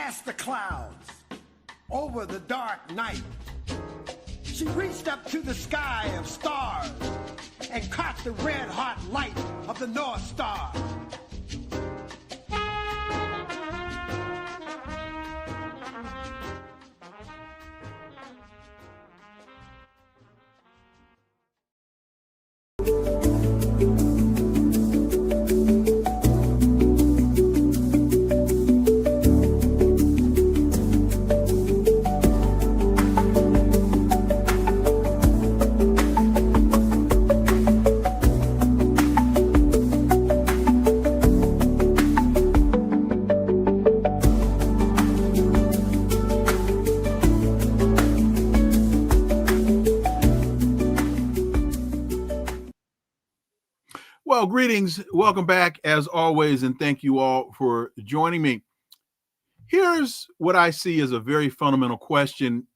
past the clouds, over the dark night. She reached up to the sky of stars and caught the red-hot light of the North Star. Well, greetings. Welcome back as always, and thank you all for joining me. Here's what I see as a very fundamental question.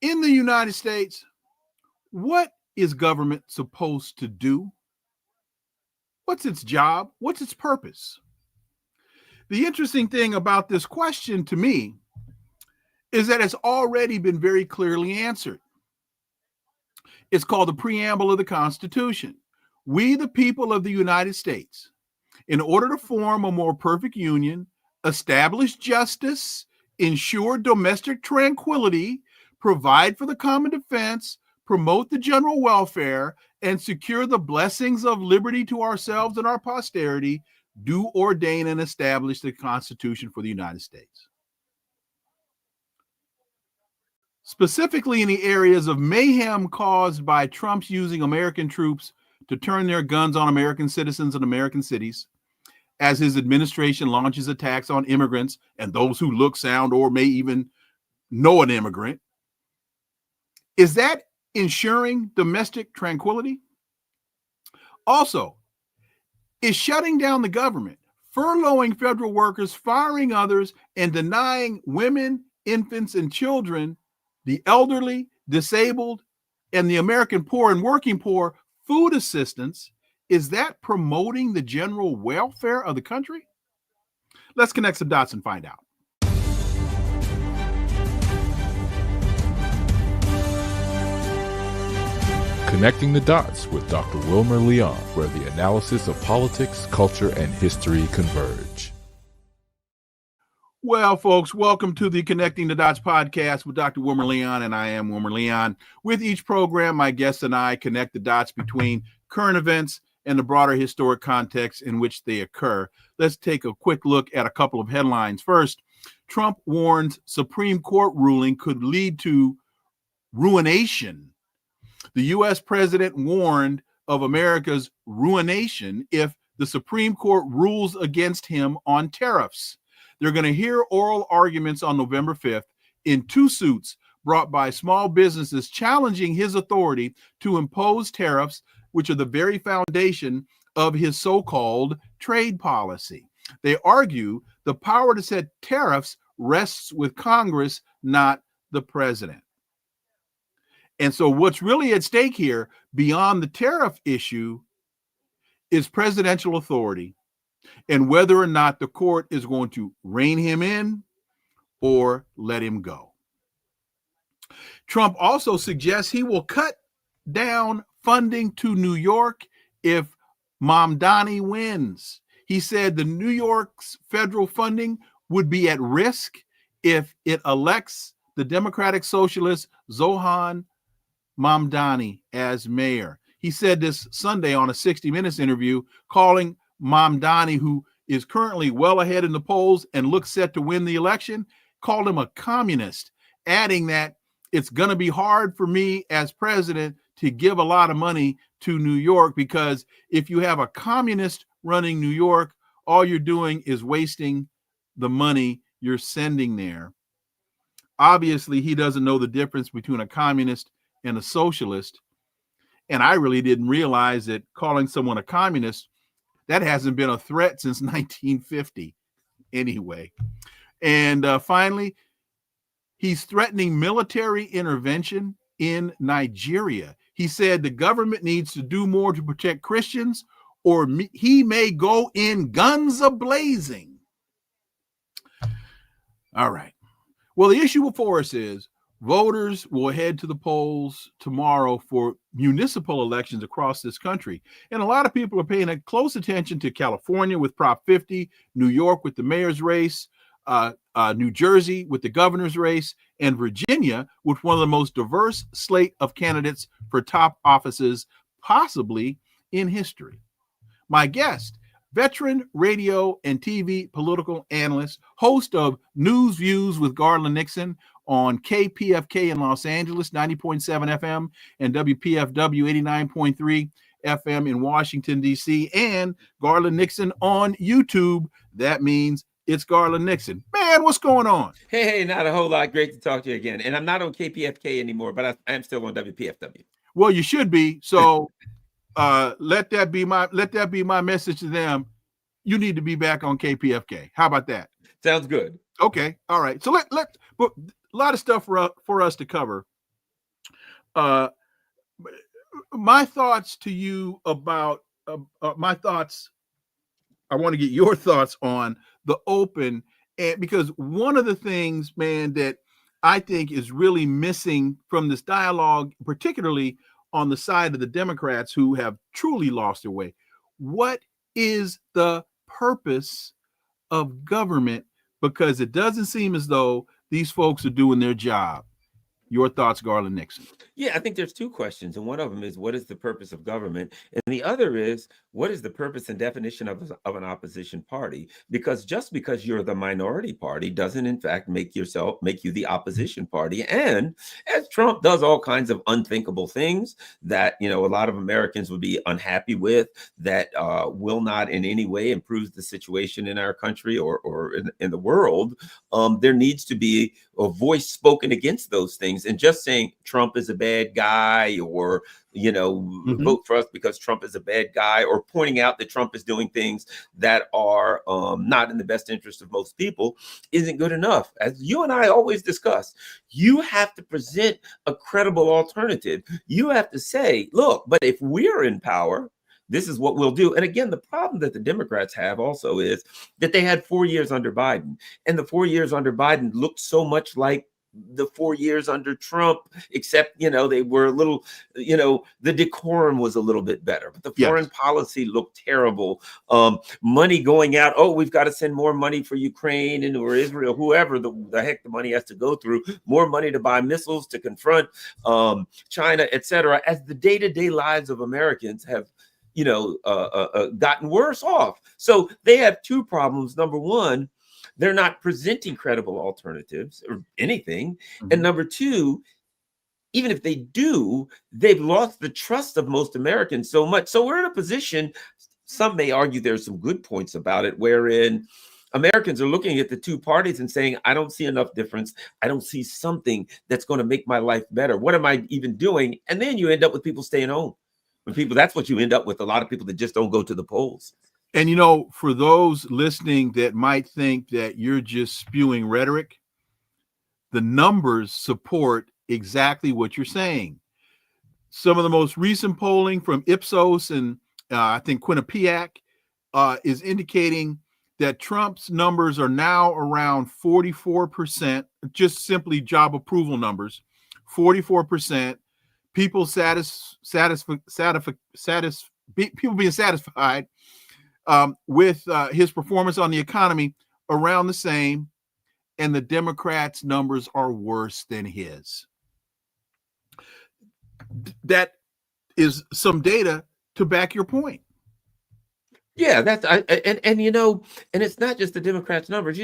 In the United States, what is government supposed to do? What's its job? What's its purpose? The interesting thing about this question to me is that it's already been very clearly answered. It's called the preamble of the Constitution. We, the people of the United States, in order to form a more perfect union, establish justice, ensure domestic tranquility, provide for the common defense, promote the general welfare, and secure the blessings of liberty to ourselves and our posterity, do ordain and establish the Constitution for the United States. Specifically in the areas of mayhem caused by Trump's using American troops to turn their guns on American citizens in American cities, as his administration launches attacks on immigrants and those who look, sound, or may even know an immigrant. Is that ensuring domestic tranquility? Also, is shutting down the government, furloughing federal workers, firing others, and denying women, infants, and children, the elderly, disabled, and the American poor and working poor food assistance, is that promoting the general welfare of the country? Let's connect some dots and find out. Connecting the Dots with Dr. Wilmer Leon, where the analysis of politics, culture, and history converge. Well, folks, welcome to the Connecting the Dots podcast with Dr. Wilmer Leon, and I am Wilmer Leon. With each program, my guests and I connect the dots between current events and the broader historic context in which they occur. Let's take a quick look at a couple of headlines. First, Trump warns Supreme Court ruling could lead to ruination. The U.S. president warned of America's ruination if the Supreme Court rules against him on tariffs. They're going to hear oral arguments on November 5th in two suits brought by small businesses challenging his authority to impose tariffs, which are the very foundation of his so-called trade policy. They argue the power to set tariffs rests with Congress, not the president. And so what's really at stake here, beyond the tariff issue, is presidential authority and whether or not the court is going to rein him in or let him go. Trump also suggests he will cut down funding to New York if Mamdani wins. He said the New York's federal funding would be at risk if it elects the Democratic Socialist Zohran Mamdani as mayor. He said this Sunday on a 60 Minutes interview, calling Mamdani, who is currently well ahead in the polls and looks set to win the election, called him a communist, adding that it's going to be hard for me as president to give a lot of money to New York, because if you have a communist running New York, all you're doing is wasting the money you're sending there. Obviously, he doesn't know the difference between a communist and a socialist. And I really didn't realize that calling someone a communist, that hasn't been a threat since 1950 anyway. And finally, he's threatening military intervention in Nigeria. He said the government needs to do more to protect Christians, or he may go in guns a-blazing. All right. Well, the issue before us is voters will head to the polls tomorrow for municipal elections across this country. And a lot of people are paying a close attention to California with Prop 50, New York with the mayor's race, New Jersey with the governor's race, and Virginia with one of the most diverse slate of candidates for top offices possibly in history. My guest, veteran radio and TV political analyst, host of News Views with Garland Nixon on KPFK in Los Angeles, 90.7 FM, and WPFW 89.3 FM in Washington, D.C., and Garland Nixon on YouTube. That means it's Garland Nixon. Man, what's going on? Hey, not a whole lot. Great to talk to you again. And I'm not on KPFK anymore, but I am still on WPFW. Well, you should be. So let that be my message to them. You need to be back on KPFK. How about that? Sounds good. Okay. All right. So but a lot of stuff for us to cover. My thoughts to you about my thoughts. I want to get your thoughts on the open, and because one of the things, man, that I think is really missing from this dialogue, particularly on the side of the Democrats who have truly lost their way. What is the purpose of government? Because it doesn't seem as though these folks are doing their job. Your thoughts, Garland Nixon? Yeah, I think there's two questions. And one of them is, what is the purpose of government? And the other is, what is the purpose and definition of an opposition party? Because just because you're the minority party doesn't, in fact, make you the opposition party. And as Trump does all kinds of unthinkable things that, a lot of Americans would be unhappy with, that will not in any way improve the situation in our country or in the world, there needs to be a voice spoken against those things. And just saying Trump is a bad guy, or vote for us because Trump is a bad guy, or pointing out that Trump is doing things that are not in the best interest of most people, isn't good enough. As you and I always discuss, you have to present a credible alternative. You have to say, look, but if we're in power, this is what we'll do. And again, the problem that the Democrats have also is that they had 4 years under Biden, and the 4 years under Biden looked so much like the 4 years under Trump, except, they were a little, the decorum was a little bit better, but the foreign policy looked terrible. Money going out. Oh, we've got to send more money for Ukraine and or Israel, whoever the heck the money has to go through, more money to buy missiles to confront China, etc. As the day-to-day lives of Americans have gotten worse off. So they have two problems. Number one, they're not presenting credible alternatives or anything. And number two, even if they do, they've lost the trust of most Americans so much. So we're in a position, some may argue there's some good points about it, wherein Americans are looking at the two parties and saying, I don't see enough difference. I don't see something that's going to make my life better. What am I even doing? And then you end up with people staying home. That's what you end up with, a lot of people that just don't go to the polls. And, for those listening that might think that you're just spewing rhetoric, the numbers support exactly what you're saying. Some of the most recent polling from Ipsos and I think Quinnipiac is indicating that Trump's numbers are now around 44%, just simply job approval numbers, 44%. People people being satisfied with his performance on the economy, around the same, and the Democrats' numbers are worse than his. That is some data to back your point. Yeah, and it's not just the Democrats' numbers.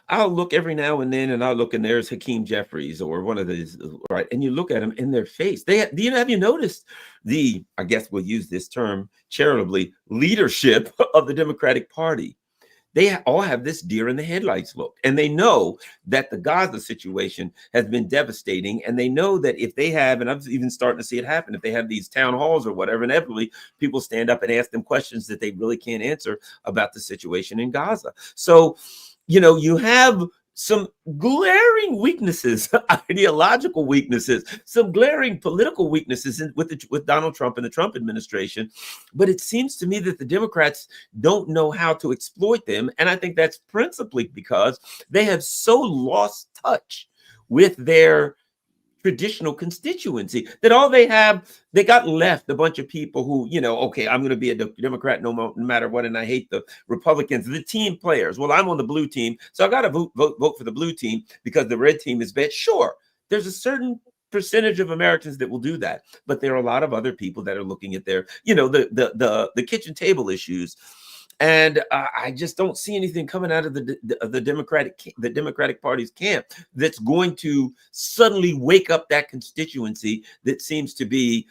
I'll look every now and then, and I'll look, and there's Hakeem Jeffries or one of these, right? And you look at them in their face. Have you noticed I guess we'll use this term charitably, leadership of the Democratic Party? They all have this deer in the headlights look, and they know that the Gaza situation has been devastating. And they know that if they have, and I'm even starting to see it happen, if they have these town halls or whatever, inevitably people stand up and ask them questions that they really can't answer about the situation in Gaza. So, you have some glaring weaknesses, ideological weaknesses, some glaring political weaknesses with Donald Trump and the Trump administration. But it seems to me that the Democrats don't know how to exploit them. And I think that's principally because they have so lost touch with their traditional constituency that all they got left a bunch of people who, okay, I'm going to be a Democrat no matter what, and I hate the Republicans, the team players. Well, I'm on the blue team, so I got to vote for the blue team because the red team is bad. Sure, there's a certain percentage of Americans that will do that, but there are a lot of other people that are looking at their, the kitchen table issues. And I just don't see anything coming out of the Democratic Party's camp that's going to suddenly wake up that constituency that seems to be,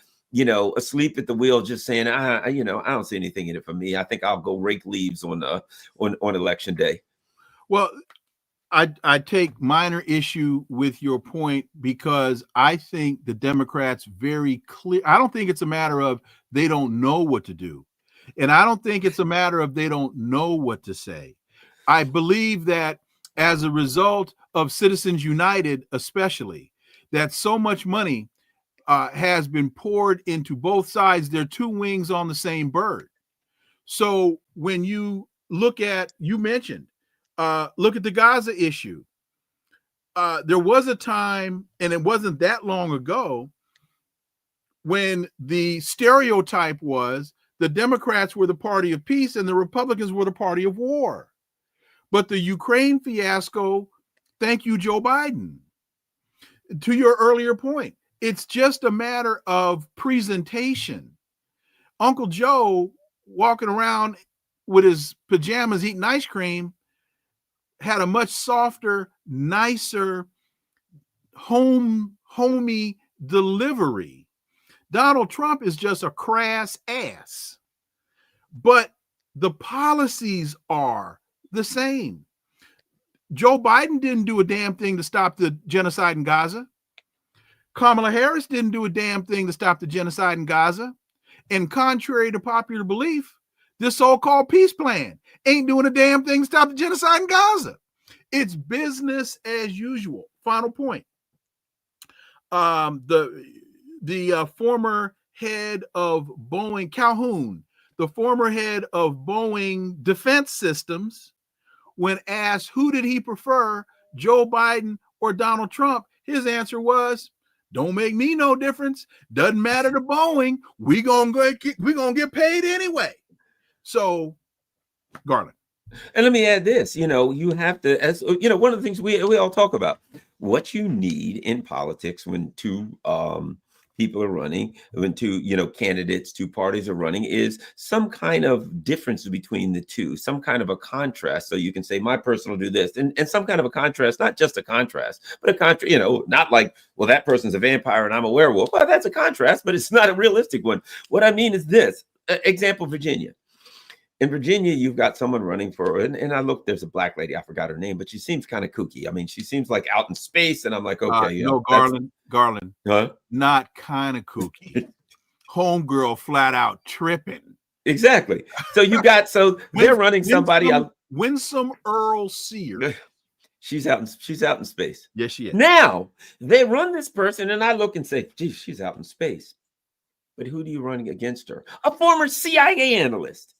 asleep at the wheel, just saying, I don't see anything in it for me. I think I'll go rake leaves on election day. Well, I take minor issue with your point because I think the Democrats very clear. I don't think it's a matter of they don't know what to do. And I don't think it's a matter of they don't know what to say. I believe that as a result of Citizens United, especially, that so much money has been poured into both sides. They're two wings on the same bird. So when you look at, look at the Gaza issue. There was a time, and it wasn't that long ago, when the stereotype was the Democrats were the party of peace and the Republicans were the party of war. But the Ukraine fiasco, thank you, Joe Biden. To your earlier point, it's just a matter of presentation. Uncle Joe walking around with his pajamas eating ice cream had a much softer, nicer, homey delivery. Donald Trump is just a crass ass, but the policies are the same. Joe Biden didn't do a damn thing to stop the genocide in Gaza. Kamala Harris didn't do a damn thing to stop the genocide in Gaza. And contrary to popular belief, this so-called peace plan ain't doing a damn thing to stop the genocide in Gaza. It's business as usual. Final point. The former head of Boeing, Calhoun, the former head of Boeing Defense Systems, when asked who did he prefer, Joe Biden or Donald Trump, his answer was, don't make me no difference. Doesn't matter to Boeing. We gonna get paid anyway. So, Garland. And let me add this, you have to, as one of the things we all talk about, what you need in politics when two people are running, when two candidates, two parties are running, is some kind of difference between the two, some kind of a contrast. So you can say, my person will do this, and some kind of a contrast, not just a contrast, but a contrast, not like, well, that person's a vampire and I'm a werewolf. Well, that's a contrast, but it's not a realistic one. What I mean is this, example, Virginia. In Virginia, you've got someone running for, and I look, there's a black lady, I forgot her name, but she seems kind of kooky. I mean, she seems like out in space, and I'm like, okay. No, Garland, huh? Not kind of kooky. Homegirl flat out tripping. Exactly. So you got, they're running somebody. Winsome Earl Sear. She's out in space. Yes, she is. Now, they run this person, and I look and say, geez, she's out in space. But who do you run against her? A former CIA analyst.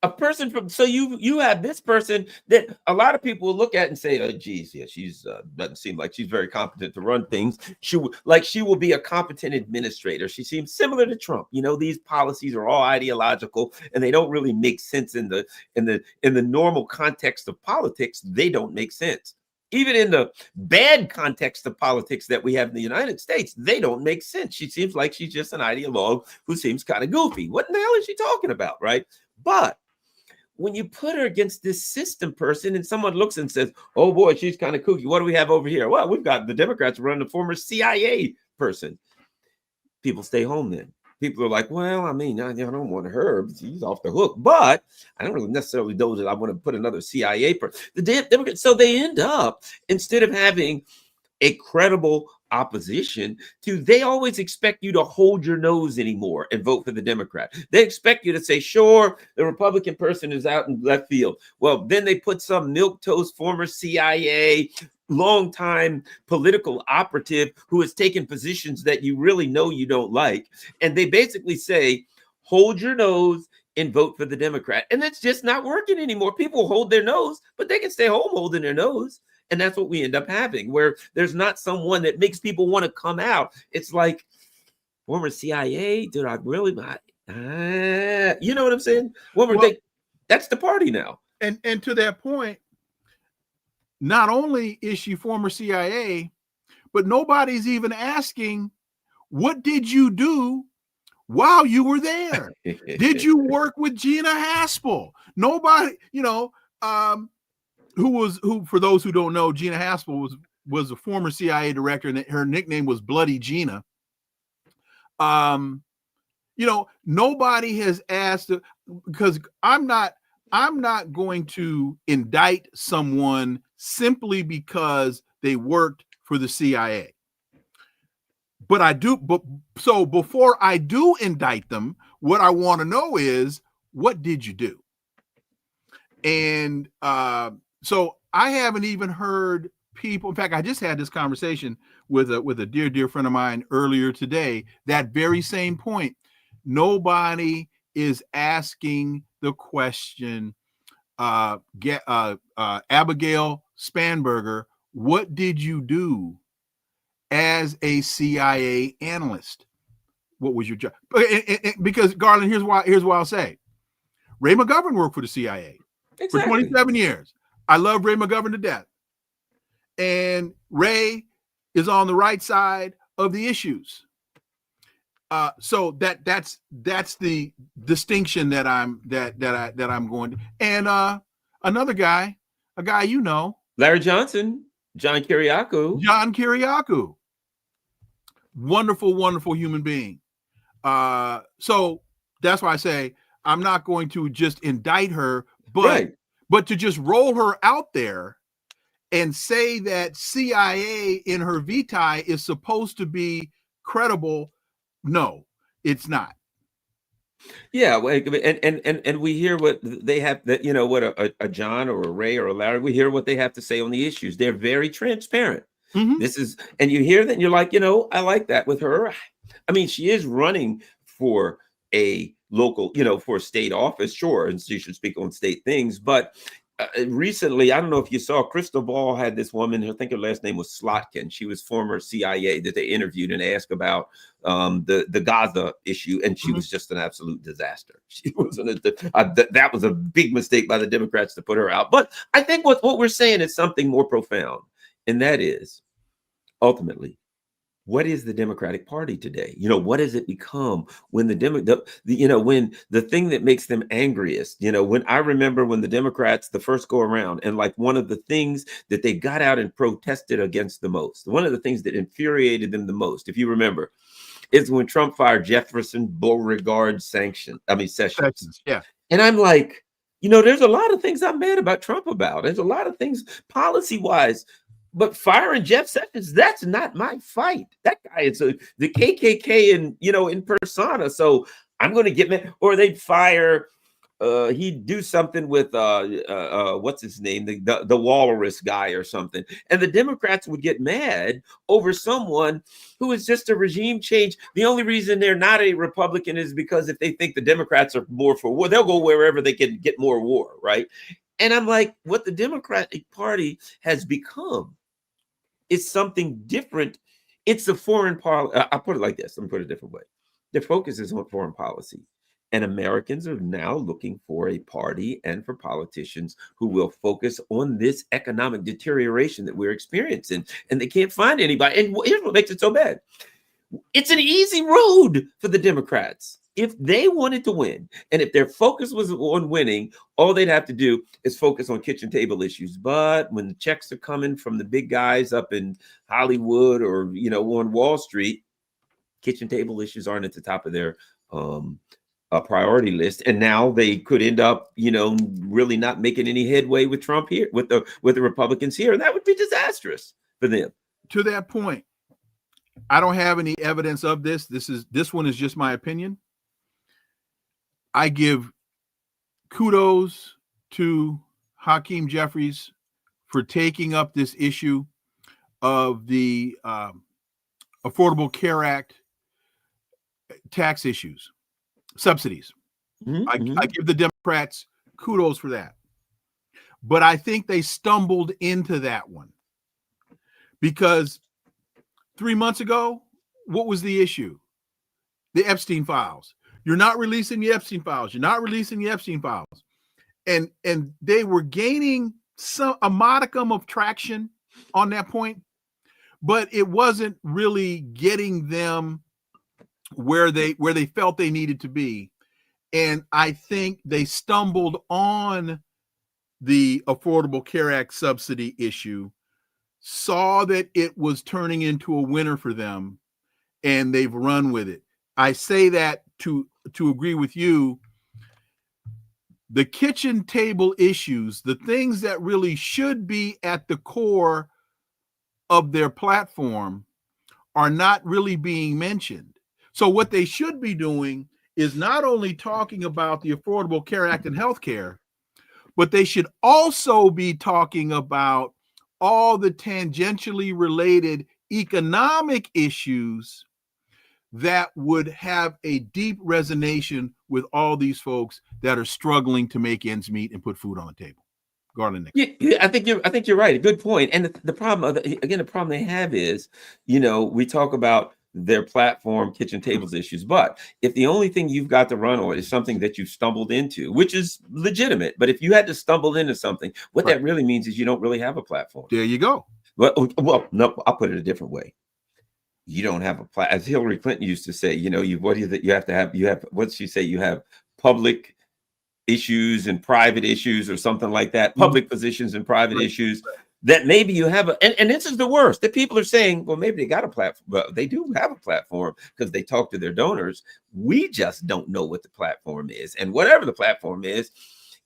A person from, so you have this person that a lot of people will look at and say, oh, geez, yeah, she's doesn't seem like she's very competent to run things. She will be a competent administrator. She seems similar to Trump. These policies are all ideological and they don't really make sense in the normal context of politics. They don't make sense. Even in the bad context of politics that we have in the United States, they don't make sense. She seems like she's just an ideologue who seems kind of goofy. What in the hell is she talking about, right? But when you put her against this system person and someone looks and says, oh boy, she's kind of kooky. What do we have over here? Well, we've got the Democrats running the former CIA person. People stay home then. People are like, well, I mean, I don't want her. She's off the hook. But I don't really necessarily know that I want to put another CIA person. The Democrats, so they end up, instead of having a credible opposition to, they always expect you to hold your nose anymore and vote for the Democrat. They expect you to say, sure, the Republican person is out in left field. Well, then they put some milquetoast former CIA, longtime political operative who has taken positions that you really know you don't like. And they basically say, hold your nose and vote for the Democrat. And that's just not working anymore. People hold their nose, but they can stay home holding their nose. And that's what we end up having, where there's not someone that makes people want to come out. It's like, former CIA, did I really? You know what I'm saying? That's the party now. And to that point, not only is she former CIA, but nobody's even asking, what did you do while you were there? Did you work with Gina Haspel? Nobody, who for those who don't know, Gina Haspel was a former CIA director, and her nickname was Bloody Gina. Nobody has asked, because I'm not going to indict someone simply because they worked for the CIA. So before I do indict them, what I want to know is, what did you do? And so I haven't even heard people. In fact, I just had this conversation with a dear friend of mine earlier today. That very same point. Nobody is asking the question, Abigail Spanberger, what did you do as a CIA analyst? What was your job? Because Garland, here's why I'll say, Ray McGovern worked for the CIA for 27 years. I love Ray McGovern to death. And Ray is on the right side of the issues. So that's the distinction that I'm going to. And another guy, a guy Larry Johnson, John Kiriakou, wonderful human being. So that's why I say I'm not going to just indict her, but to just roll her out there and say that CIA in her vitae is supposed to be credible. No, it's not. Yeah, and we hear what they have, that what a John or a Ray or a Larry, we hear what they have to say on the issues. They're very transparent. Mm-hmm. This is, and you hear that and you're like, I like that with her. I mean, she is running for a local, for a state office, sure, and she should speak on state things. But recently, I don't know if you saw, Crystal Ball had this woman, I think her last name was Slotkin. She was former CIA, that they interviewed and asked about the Gaza issue, and she was just an absolute disaster. She wasn't that was a big mistake by the Democrats to put her out. But I think what we're saying is something more profound, and that is, ultimately, what is the Democratic Party today? What has it become when when the thing that makes them angriest, when I remember when the Democrats, the first go around, and like one of the things that they got out and protested against the most, one of the things that infuriated them the most, if you remember, is when Trump fired Jefferson Beauregard Sessions. Yeah. And I'm like, there's a lot of things I'm mad about Trump about. There's a lot of things policy-wise. But firing Jeff Sessions, that's not my fight. That guy is the KKK in persona. So I'm going to get mad. Or they'd fire, he'd do something with what's his name, the Walrus guy or something, and the Democrats would get mad over someone who is just a regime change. The only reason they're not a Republican is because if they think the Democrats are more for war, they'll go wherever they can get more war, right? And I'm like, what the Democratic Party has become is something different. It's a foreign policy. I'll put it like this. Let me put it a different way. The focus is on foreign policy. And Americans are now looking for a party and for politicians who will focus on this economic deterioration that we're experiencing. And they can't find anybody. And here's what makes it so bad. It's an easy road for the Democrats. If they wanted to win, and if their focus was on winning, all they'd have to do is focus on kitchen table issues. But when the checks are coming from the big guys up in Hollywood or, on Wall Street, kitchen table issues aren't at the top of their priority list. And now they could end up, really not making any headway with Trump here, with the Republicans here. And that would be disastrous for them. To that point, I don't have any evidence of this. This one is just my opinion. I give kudos to Hakeem Jeffries for taking up this issue of the Affordable Care Act tax issues, subsidies. I give the Democrats kudos for that. But I think they stumbled into that one because 3 months ago, what was the issue? The Epstein files. You're not releasing the Epstein files. You're not releasing the Epstein files. And they were gaining a modicum of traction on that point, but it wasn't really getting them where they felt they needed to be. And I think they stumbled on the Affordable Care Act subsidy issue, saw that it was turning into a winner for them, and they've run with it. I say that to agree with you. The kitchen table issues, the things that really should be at the core of their platform, are not really being mentioned. So what they should be doing is not only talking about the Affordable Care Act and healthcare, but they should also be talking about all the tangentially related economic issues that would have a deep resonation with all these folks that are struggling to make ends meet and put food on the table. Garland Nixon. Yeah, I think you're right. A good point. And the problem, again, the problem they have is, we talk about their platform kitchen tables issues, but if the only thing you've got to run on is something that you stumbled into, which is legitimate, but if you had to stumble into something, what that really means is you don't really have a platform. There you go. Well, no, I'll put it a different way. You don't have a platform. As Hillary Clinton used to say, you have public issues and private issues or something like that, public positions and private issues that maybe you have and this is the worst, that people are saying, well, maybe they got a platform. Well, they do have a platform because they talk to their donors. We just don't know what the platform is. And whatever the platform is,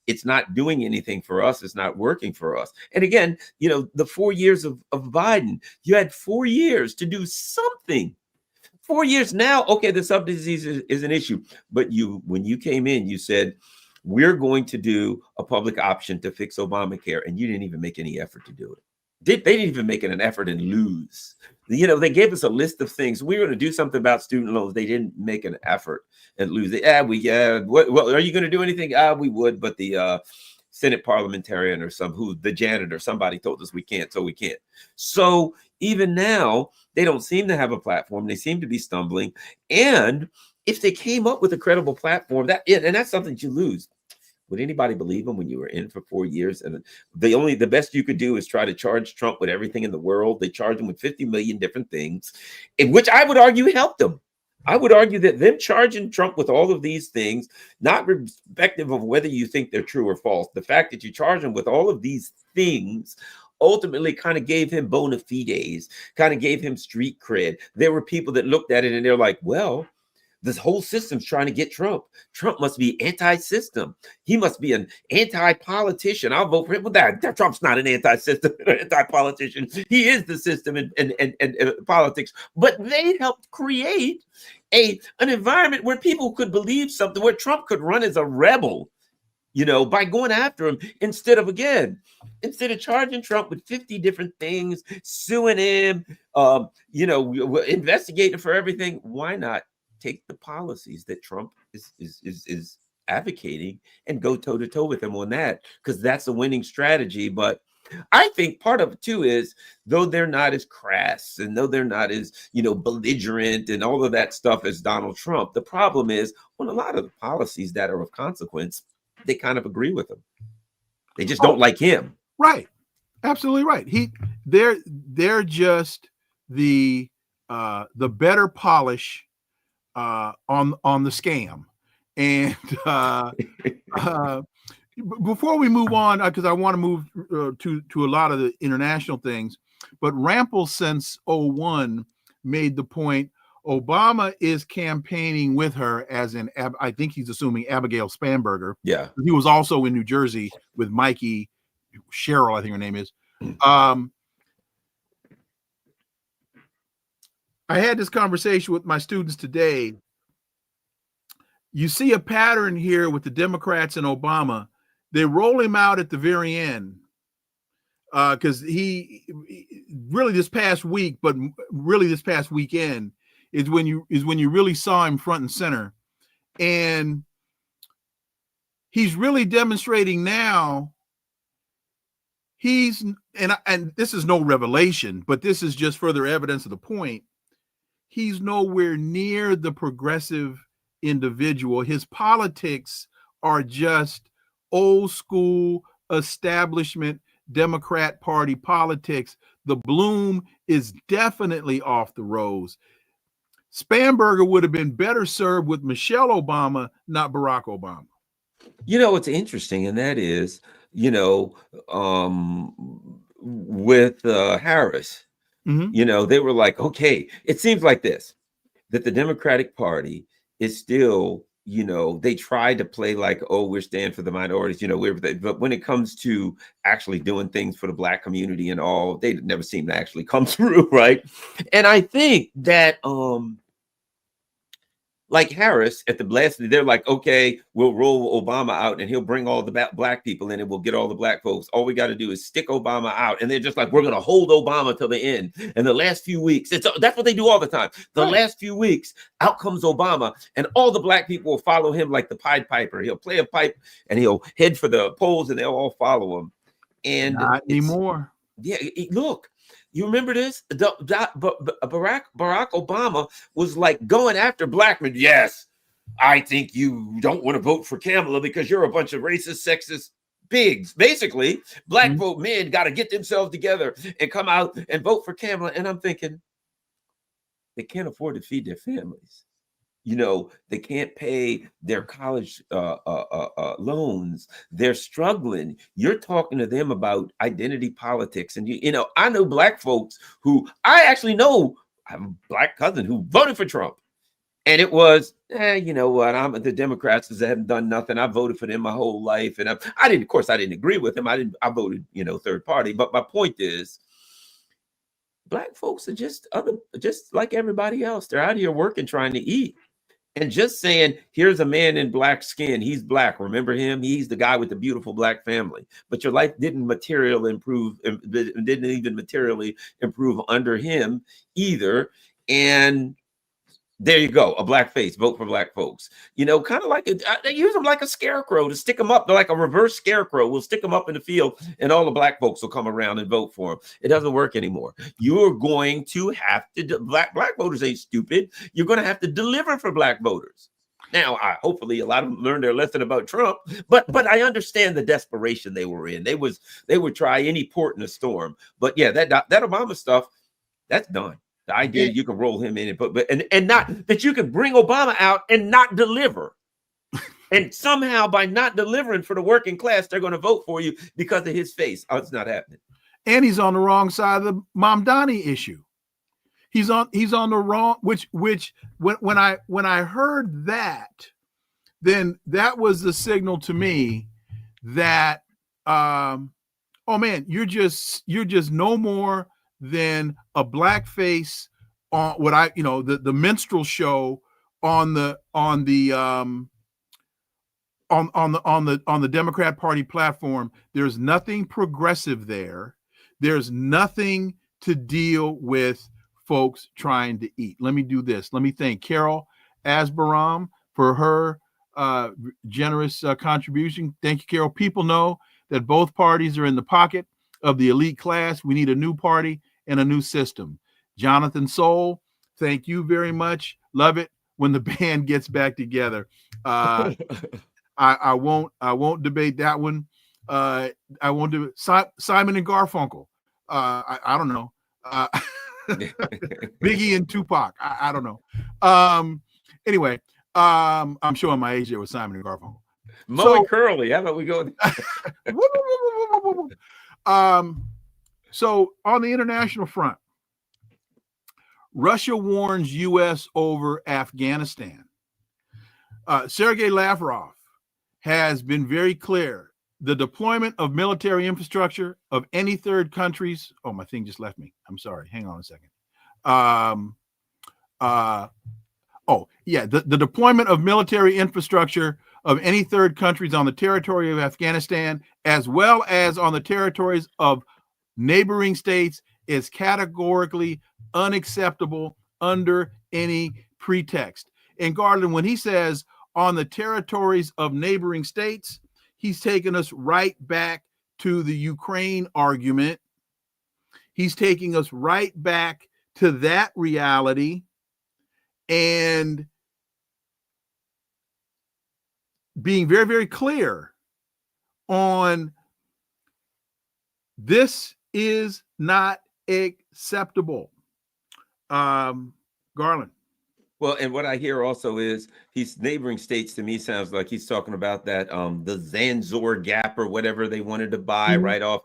it's not doing anything for us. It's not working for us. And again, the 4 years of Biden, you had 4 years to do something. 4 years now, okay, the subsidies is an issue. But when you came in, you said, we're going to do a public option to fix Obamacare, and you didn't even make any effort to do it. They didn't even make an effort and lose. They gave us a list of things. We were going to do something about student loans. They didn't make an effort and lose it. Well, are you going to do anything? We would, but the Senate parliamentarian or the janitor, somebody told us we can't, so we can't. So even now, they don't seem to have a platform. They seem to be stumbling. And if they came up with a credible platform, and that's something you lose. Would anybody believe them when you were in for 4 years? And the best you could do is try to charge Trump with everything in the world. They charge him with 50 million different things, in which I would argue helped them. I would argue that them charging Trump with all of these things, not respective of whether you think they're true or false, the fact that you charge him with all of these things ultimately kind of gave him bona fides, kind of gave him street cred. There were people that looked at it and they're like, well, this whole system's trying to get Trump. Trump must be anti-system. He must be an anti-politician. I'll vote for him. Well, that Trump's not an anti-system, anti-politician. He is the system and politics. But they helped create an environment where people could believe something, where Trump could run as a rebel, by going after him instead of charging Trump with 50 different things, suing him, investigating for everything. Why not take the policies that Trump is advocating and go toe to toe with him on that? Because that's a winning strategy. But I think part of it too is, though they're not as crass and though they're not as, belligerent and all of that stuff as Donald Trump, the problem is on a lot of the policies that are of consequence, they kind of agree with him. They just don't like him. Right. Absolutely right. They're just the better polish on the scam. And before we move on, because I want to move to a lot of the international things, but Rampel since 01 made the point, Obama is campaigning with her as I think he's assuming Abigail Spanberger. Yeah. He was also in New Jersey with Mikey Cheryl, I think her name is. I had this conversation with my students today. You see a pattern here with the Democrats and Obama. They roll him out at the very end because he really this past week, but really this past weekend is when you really saw him front and center, and he's really demonstrating now. And this is no revelation, but this is just further evidence of the point. He's nowhere near the progressive individual. His politics are just old school establishment Democrat Party politics. The bloom is definitely off the rose. Spanberger would have been better served with Michelle Obama, not Barack Obama. You know, what's interesting, and that is, with Harris, they were like, okay, it seems like this, that the Democratic Party is still, they tried to play like, oh, we're standing for the minorities, but when it comes to actually doing things for the Black community and all, they never seem to actually come through, right? And I think that, like Harris at the last, they're like, okay, we'll roll Obama out and he'll bring all the Black people in and we'll get all the Black folks. All we got to do is stick Obama out. And they're just like, we're going to hold Obama till the end. And the last few weeks, that's what they do all the time. The last few weeks, out comes Obama and all the Black people will follow him like the Pied Piper. He'll play a pipe and he'll head for the polls and they'll all follow him. And not anymore. Yeah, look. You remember this? Barack Obama was like going after Black men. Yes, I think you don't want to vote for Kamala because you're a bunch of racist, sexist pigs. Basically, Black vote men got to get themselves together and come out and vote for Kamala. And I'm thinking, they can't afford to feed their families. They can't pay their college loans. They're struggling. You're talking to them about identity politics. And, I know Black folks who I actually know. I have a Black cousin who voted for Trump. And it was, you know what? The Democrats haven't done nothing. I voted for them my whole life. And I didn't agree with them. I voted, third party. But my point is, Black folks are just like everybody else. They're out here working, trying to eat. And just saying, here's a man in Black skin. He's Black. Remember him? He's the guy with the beautiful Black family. But your life didn't even materially improve under him either. And there you go, a Black face. Vote for Black folks. Kind of like they use them like a scarecrow to stick them up. They're like a reverse scarecrow. We'll stick them up in the field, and all the Black folks will come around and vote for them. It doesn't work anymore. You're going to have to. Black voters ain't stupid. You're going to have to deliver for Black voters. Now, hopefully, a lot of them learned their lesson about Trump. But I understand the desperation they were in. They would try any port in a storm. But yeah, that Obama stuff, that's done. The idea you can roll him in and not that you can bring Obama out and not deliver. And somehow by not delivering for the working class, they're going to vote for you because of his face. Oh, it's not happening. And he's on the wrong side of the Mamdani issue. He's on the wrong, which when I heard that, then that was the signal to me that oh man, you're just no more than a blackface on what the minstrel show on the Democrat Party platform. There's nothing progressive there. There's nothing to deal with folks trying to eat. Let me do this. Let me thank Carol Asbaram for her generous contribution. Thank you, Carol. People know that both parties are in the pocket of the elite class. We need a new party and a new system. Jonathan Soul, thank you very much. Love it when the band gets back together. I won't debate that one. I won't do Simon and Garfunkel. I don't know. Biggie and Tupac. I don't know. Anyway, I'm showing my age there with Simon and Garfunkel. Mo and Curly. How about we go? So on the international front, Russia warns U.S. over Afghanistan. Sergei Lavrov has been very clear. The deployment of military infrastructure of any third countries. Oh, my thing just left me. I'm sorry. Hang on a second. the deployment of military infrastructure of any third countries on the territory of Afghanistan, as well as on the territories of neighboring states, is categorically unacceptable under any pretext. And Garland, when he says on the territories of neighboring states, he's taken us right back to the Ukraine argument. He's taking us right back to that reality and being very, very clear on this is not acceptable. Garland. Well, and what I hear also is he's neighboring states. To me, sounds like he's talking about that the Zanzor Gap or whatever they wanted to buy right off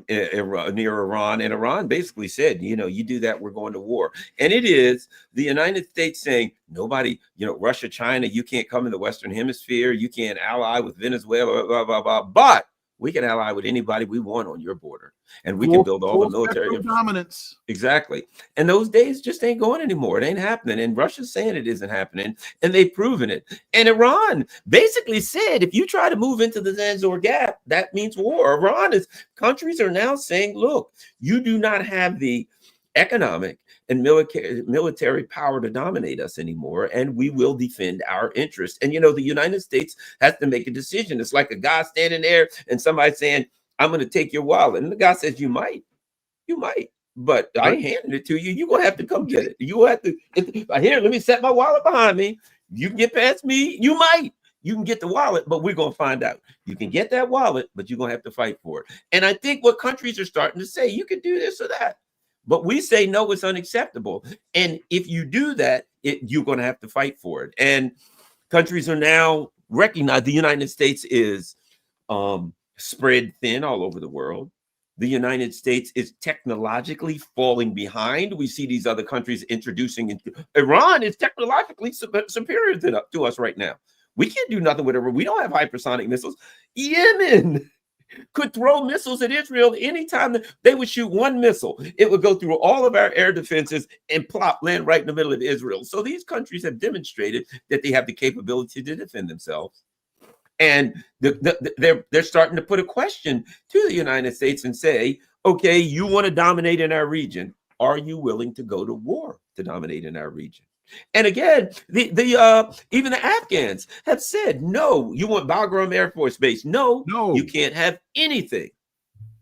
near Iran. And Iran basically said, you do that, we're going to war. And it is the United States saying nobody, Russia, China, you can't come in the Western Hemisphere, you can't ally with Venezuela, blah, blah, blah. But we can ally with anybody we want on your border, and we can build all the military dominance. Exactly. And those days just ain't going anymore. It ain't happening. And Russia's saying it isn't happening, and they've proven it. And Iran basically said, if you try to move into the Zanzor Gap, that means war. Countries are now saying, look, you do not have the economic and military power to dominate us anymore, and we will defend our interests. And the United States has to make a decision. It's like a guy standing there and somebody saying, I'm going to take your wallet, and the guy says, you might, but I ain't handing it to you. You're gonna have to come get it. You have to here, let me set my wallet behind me. You can get past me, you can get the wallet, but we're gonna find out. You can get that wallet, but you're gonna have to fight for it. And I think what countries are starting to say, you can do this or that. But we say, no, it's unacceptable. And if you do that, you're going to have to fight for it. And countries are now recognized. The United States is spread thin all over the world. The United States is technologically falling behind. We see these other countries introducing. Iran is technologically superior to us right now. We can't do nothing with Iran. We don't have hypersonic missiles. Yemen could throw missiles at Israel anytime they would shoot one missile. It would go through all of our air defenses and land right in the middle of Israel. So these countries have demonstrated that they have the capability to defend themselves. And they're starting to put a question to the United States and say, okay, you want to dominate in our region. Are you willing to go to war to dominate in our region? And again, even the Afghans have said, no, you want Bagram Air Force Base. No, you can't have anything,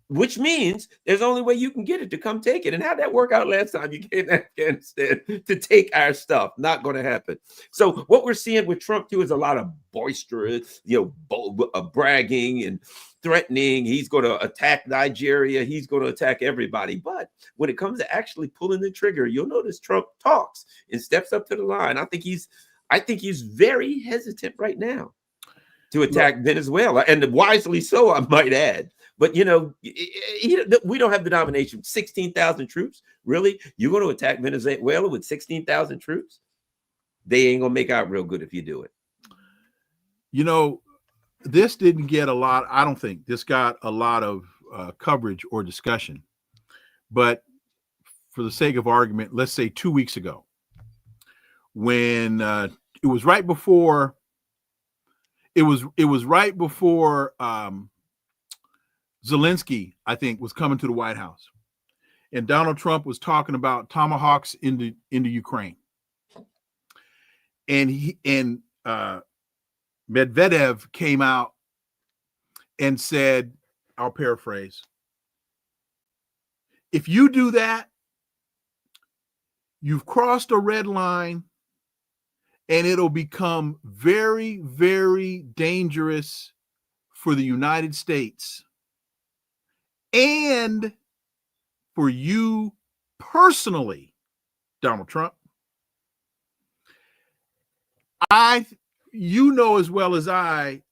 which means there's only way you can get it to come take it. And how'd that work out last time you came to Afghanistan to take our stuff? Not going to happen. So what we're seeing with Trump, too, is a lot of boisterous, bragging and threatening. He's going to attack Nigeria. He's going to attack everybody. But when it comes to actually pulling the trigger, you'll notice Trump talks and steps up to the line. I think he's very hesitant right now to attack Venezuela, and wisely so, I might add. But we don't have the domination. 16,000 troops, really? You're going to attack Venezuela with 16,000 troops? They ain't gonna make out real good if you do it. This didn't get a lot. I don't think this got a lot of coverage or discussion. But for the sake of argument, let's say 2 weeks ago, when it was right before Zelensky, I think, was coming to the White House, and Donald Trump was talking about tomahawks into Ukraine, and Medvedev came out and said, I'll paraphrase, if you do that, you've crossed a red line, and it'll become very, very dangerous for the United States and for you personally, Donald Trump. You know as well as I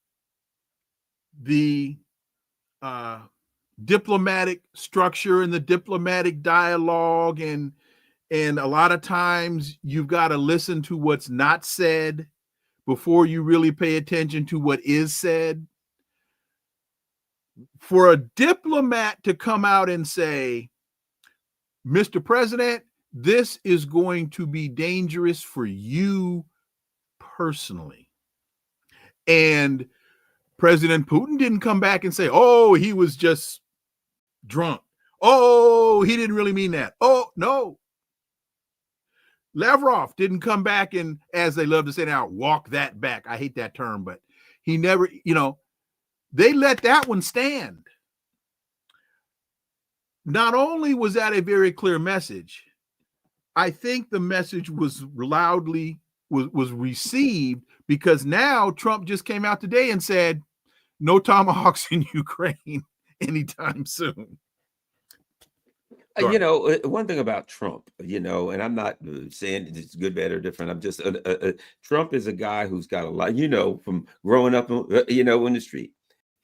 the diplomatic structure and the diplomatic dialogue, and a lot of times you've got to listen to what's not said before you really pay attention to what is said. For a diplomat to come out and say, Mr. President, this is going to be dangerous for you personally. And President Putin didn't come back and say, oh, he was just drunk. Oh, he didn't really mean that. Oh, no. Lavrov didn't come back and, as they love to say now, walk that back. I hate that term, but he never, they let that one stand. Not only was that a very clear message, I think the message was was received, because now Trump just came out today and said, no tomahawks in Ukraine anytime soon. One thing about Trump, and I'm not saying it's good, bad, or different. I'm just, Trump is a guy who's got a lot, from growing up, in the street.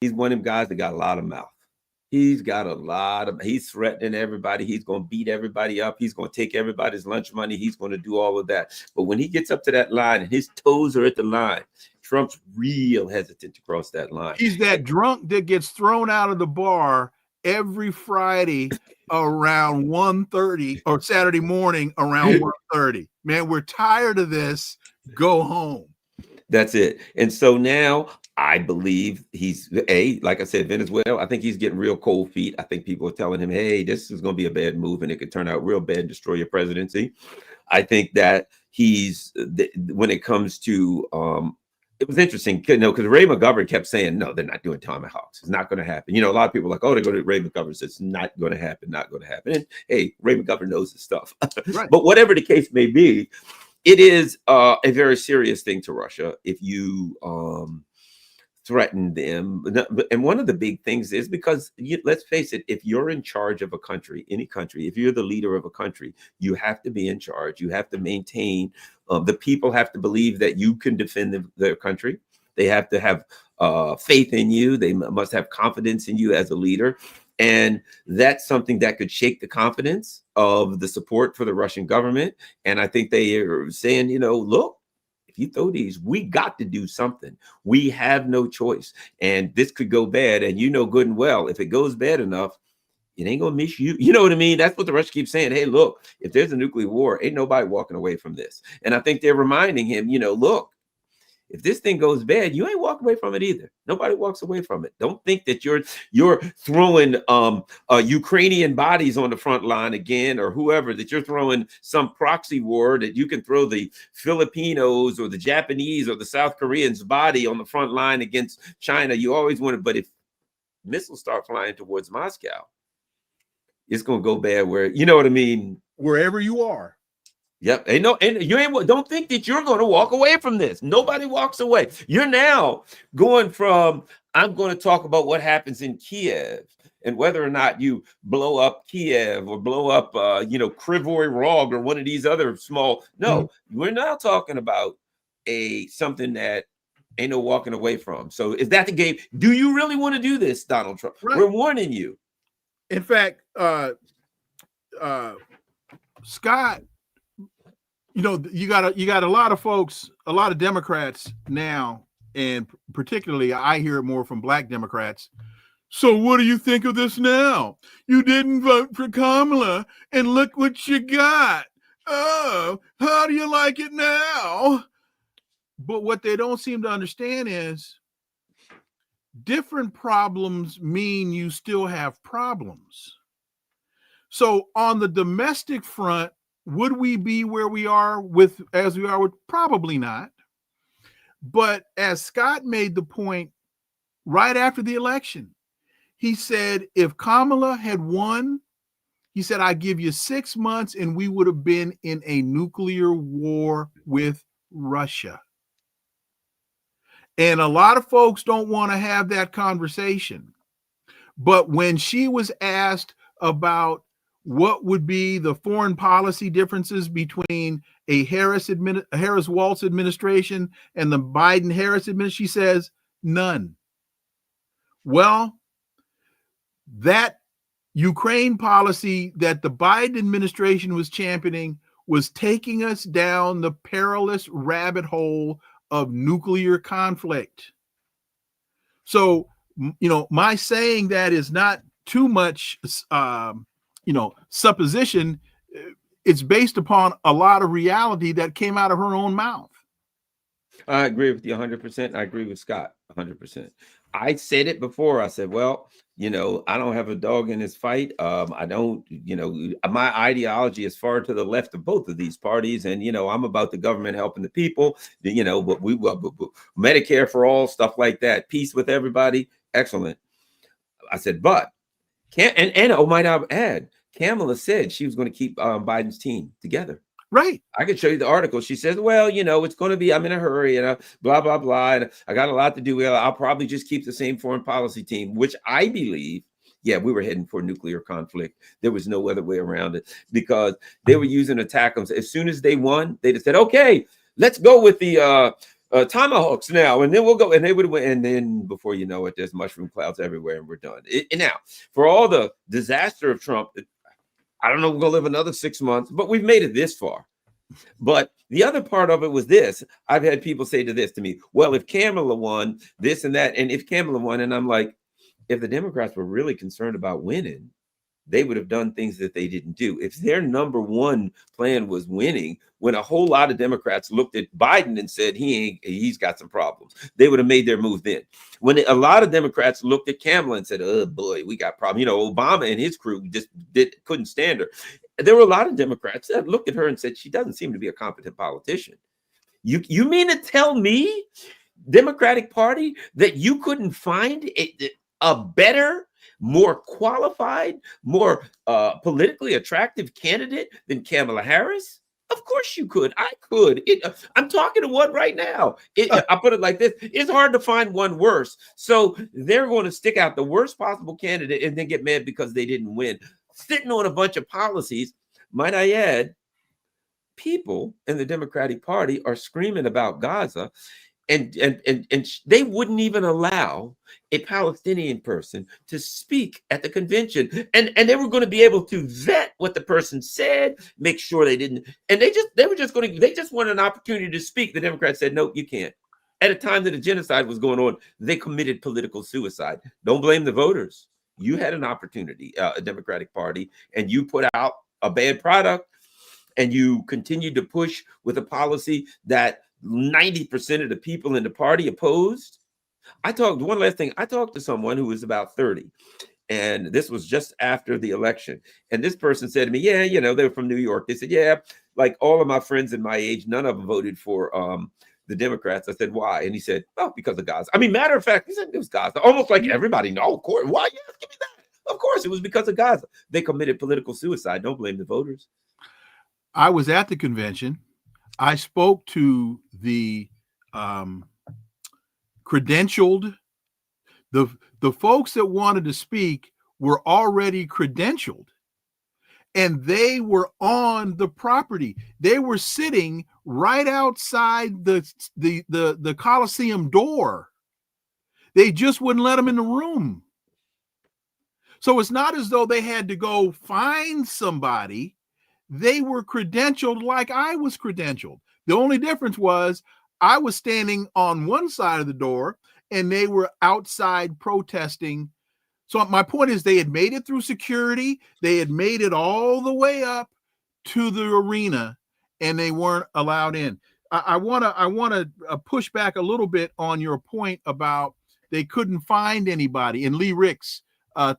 He's one of them guys that got a lot of mouth. He's threatening everybody. He's going to beat everybody up. He's going to take everybody's lunch money. He's going to do all of that. But when he gets up to that line and his toes are at the line, Trump's real hesitant to cross that line. He's that drunk that gets thrown out of the bar every Friday around 1:30 or Saturday morning around 1:30. Man, we're tired of this. Go home. That's it. And so now I believe he's, like I said, Venezuela, I think he's getting real cold feet. I think people are telling him, hey, this is going to be a bad move and it could turn out real bad and destroy your presidency. I think that when it comes to, it was interesting, because Ray McGovern kept saying, no, they're not doing tomahawks. It's not going to happen. A lot of people are like, oh, they're going to Ray McGovern says it's not going to happen, not going to happen. And hey, Ray McGovern knows his stuff. Right. But whatever the case may be, it is a very serious thing to Russia if you threaten them. And one of the big things is because, let's face it, if you're in charge of a country, any country, if you're the leader of a country, you have to be in charge. You have to maintain, the people have to believe that you can defend their country. They have to have faith in you. They must have confidence in you as a leader. And that's something that could shake the confidence of the support for the Russian government. And I think they are saying, look, if you throw these, we got to do something. We have no choice. And this could go bad. And good and well, if it goes bad enough, it ain't going to miss you. You know what I mean? That's what the Russians keep saying. Hey, look, if there's a nuclear war, ain't nobody walking away from this. And I think they're reminding him, look, if this thing goes bad, you ain't walking away from it either. Nobody walks away from it. Don't think that you're throwing Ukrainian bodies on the front line again, or whoever, that you're throwing some proxy war, that you can throw the Filipinos or the Japanese or the South Koreans' body on the front line against China. You always want it. But if missiles start flying towards Moscow, it's going to go bad where, you know what I mean? Wherever you are. Yep. And you don't think that you're going to walk away from this. Nobody walks away. You're now going from, I'm going to talk about what happens in Kiev and whether or not you blow up Kiev or blow up, Kryvyi Rog or one of these other small. No, we're now talking about something that ain't no walking away from. So is that the game? Do you really want to do this, Donald Trump? Right. We're warning you. In fact, Scott, you got a lot of folks, a lot of Democrats now, and particularly I hear it more from Black Democrats. So what do you think of this now? You didn't vote for Kamala, and look what you got. Oh, how do you like it now? But what they don't seem to understand is different problems mean you still have problems. So on the domestic front, would we be where we are as we are with? Probably not. But as Scott made the point right after the election, he said, if Kamala had won, he said, I give you 6 months and we would have been in a nuclear war with Russia. And a lot of folks don't want to have that conversation. But when she was asked about what would be the foreign policy differences between a Harris-Walz administration and the Biden-Harris administration, she says, none. Well, that Ukraine policy that the Biden administration was championing was taking us down the perilous rabbit hole of nuclear conflict. So, my saying that is not too much, supposition. it's based upon a lot of reality that came out of her own mouth. I agree with you 100%. I agree with Scott 100%. I said it before. I said, well, I don't have a dog in this fight. I don't, my ideology is far to the left of both of these parties. And, I'm about the government helping the people, but Medicare for all, stuff like that. Peace with everybody. Excellent. I said, but I might add, Kamala said she was going to keep Biden's team together. Right. I could show you the article. She says, well, it's going to be, I'm in a hurry and blah, blah, blah. And I got a lot to do. Well, I'll probably just keep the same foreign policy team, which I believe, we were heading for nuclear conflict. There was no other way around it because they were using ATACMS. As soon as they won, they just said, okay, let's go with the tomahawks now. And then we'll go. And they would win. And then before you know it, there's mushroom clouds everywhere and we're done. And now, for all the disaster of Trump, I don't know, we're going to live another 6 months, but we've made it this far. But the other part of it was this. I've had people say to me, well, if Kamala won this and that, and if Kamala won, and I'm like, if the Democrats were really concerned about winning, they would have done things that they didn't do. If their number one plan was winning, when a whole lot of Democrats looked at Biden and said he's got some problems, they would have made their move then. When a lot of Democrats looked at Kamala and said, oh boy, we got problems. Obama and his crew just couldn't stand her. There were a lot of Democrats that looked at her and said, she doesn't seem to be a competent politician. You mean to tell me, Democratic Party, that you couldn't find a better, more qualified, more politically attractive candidate than Kamala Harris? Of course you could. I could. I'm talking to one right now. I put it like this. It's hard to find one worse. So they're going to stick out the worst possible candidate and then get mad because they didn't win. Sitting on a bunch of policies, might I add, people in the Democratic Party are screaming about Gaza. And they wouldn't even allow a Palestinian person to speak at the convention. And they were going to be able to vet what the person said, make sure they didn't. And they just wanted an opportunity to speak. The Democrats said, no, you can't. At a time that a genocide was going on, they committed political suicide. Don't blame the voters. You had an opportunity, a Democratic Party, and you put out a bad product and you continued to push with a policy that 90% of the people in the party opposed. One last thing. I talked to someone who was about 30, and this was just after the election. And this person said to me, they were from New York. They said, like all of my friends in my age, none of them voted for the Democrats. I said, why? And he said, oh, because of Gaza. I mean, matter of fact, he said it was Gaza. Almost like everybody, no, of course. Why? Yeah, give me that. Of course, it was because of Gaza. They committed political suicide. Don't blame the voters. I was at the convention. I spoke to the credentialed. The folks that wanted to speak were already credentialed, and they were on the property. They were sitting right outside the Coliseum door. They just wouldn't let them in the room. So it's not as though they had to go find somebody. They were credentialed like I was credentialed. The only difference was I was standing on one side of the door and they were outside protesting. So my point is, they had made it through security. They had made it all the way up to the arena and they weren't allowed in. I want to push back a little bit on your point about they couldn't find anybody. And Lee Ricks,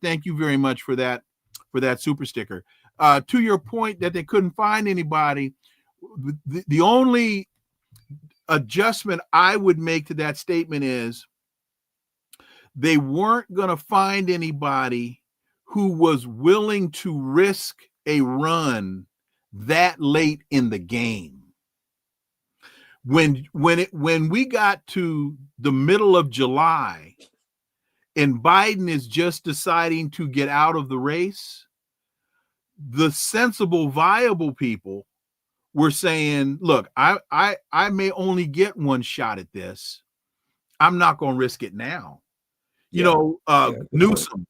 thank you very much for that super sticker. To your point that they couldn't find anybody, the only adjustment I would make to that statement is they weren't going to find anybody who was willing to risk a run that late in the game. When we got to the middle of July and Biden is just deciding to get out of the race, the sensible, viable people were saying, look, I may only get one shot at this. I'm not going to risk it now. Newsom,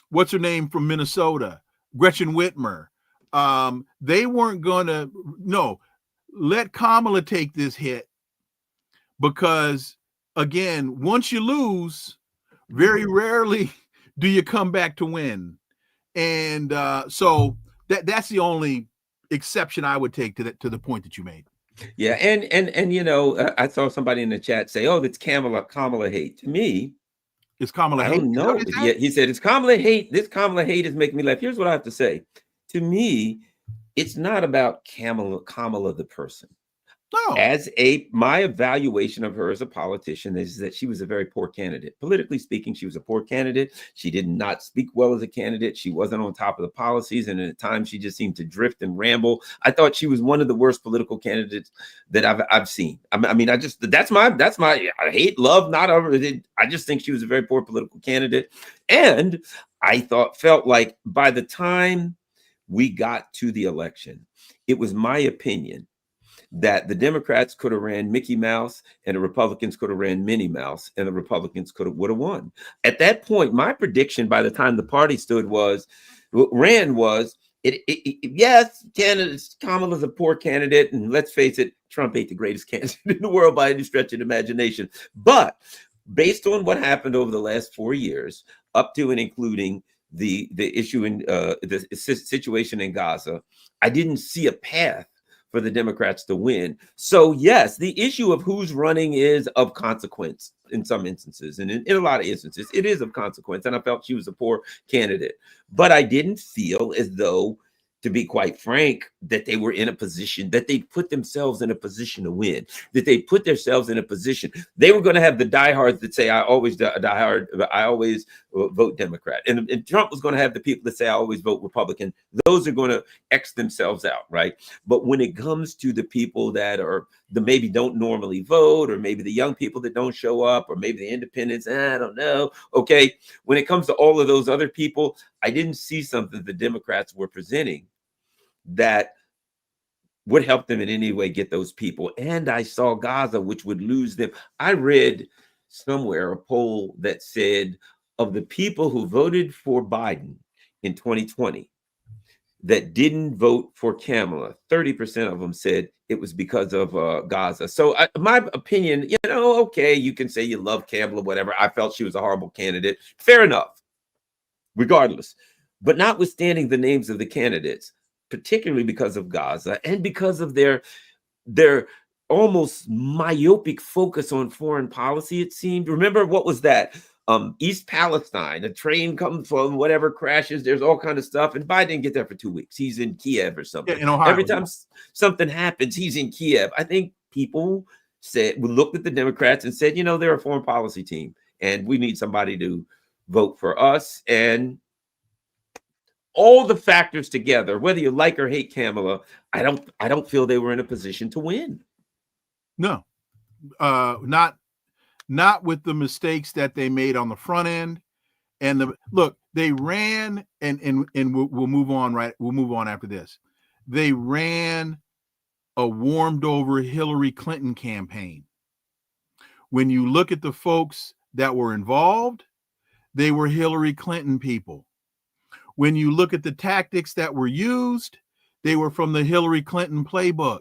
what's her name from Minnesota? Gretchen Whitmer. They weren't going to, let Kamala take this hit because, again, once you lose, very rarely do you come back to win. And so That's the only exception I would take to the point that you made. Yeah, and you know, I saw somebody in the chat say, "Oh, that's Kamala hate." To me, it's Kamala I hate. don't know. Yeah, he said it's Kamala hate. This Kamala hate is making me laugh. Here's what I have to say. To me, it's not about Kamala the person. No. My evaluation of her as a politician is that she was a very poor candidate. Politically speaking, she was a poor candidate. She did not speak well as a candidate. She wasn't on top of the policies, and at times she just seemed to drift and ramble. I thought she was one of the worst political candidates that I've seen. I mean, that's my I hate, love, not over. I just think she was a very poor political candidate, and I felt like by the time we got to the election, it was my opinion that the Democrats could have ran Mickey Mouse and the Republicans could have ran Minnie Mouse, and the Republicans would have won. At that point, my prediction by the time the party stood was, yes, Kamala's a poor candidate, and let's face it, Trump ain't the greatest candidate in the world by any stretch of the imagination. But based on what happened over the last 4 years, up to and including the issue in the situation in Gaza, I didn't see a path for the Democrats to win. So yes, the issue of who's running is of consequence in some instances, and in a lot of instances, it is of consequence. And I felt she was a poor candidate, but I didn't feel as though, to be quite frank, that they were in a position, that they put themselves in a position to win, that they put themselves in a position. They were going to have the diehards that say, I always vote Democrat. And Trump was going to have the people that say, I always vote Republican. Those are going to X themselves out, right? But when it comes to the people that are maybe don't normally vote, or maybe the young people that don't show up, or maybe the independents, I don't know. Okay. When it comes to all of those other people, I didn't see something the Democrats were presenting that would help them in any way get those people. And I saw Gaza, which would lose them. I read somewhere a poll that said of the people who voted for Biden in 2020 that didn't vote for Kamala, 30% of them said it was because of Gaza. So my opinion, okay, you can say you love Kamala, whatever. I felt she was a horrible candidate. Fair enough, regardless. But notwithstanding the names of the candidates, particularly because of Gaza and because of their almost myopic focus on foreign policy, it seemed. Remember, what was that? East Palestine, a train comes from whatever, crashes, there's all kind of stuff, and Biden didn't get there for 2 weeks. He's in Kiev or something. Yeah, in Ohio. Every time something happens, he's in Kiev. I think people looked at the Democrats and said, they're a foreign policy team, and we need somebody to vote for us. And all the factors together, whether you like or hate Kamala, I don't feel they were in a position to win. No, not with the mistakes that they made on the front end. And they ran, and we'll move on, right? We'll move on after this. They ran a warmed over Hillary Clinton campaign. When you look at the folks that were involved, they were Hillary Clinton people. When you look at the tactics that were used, they were from the Hillary Clinton playbook.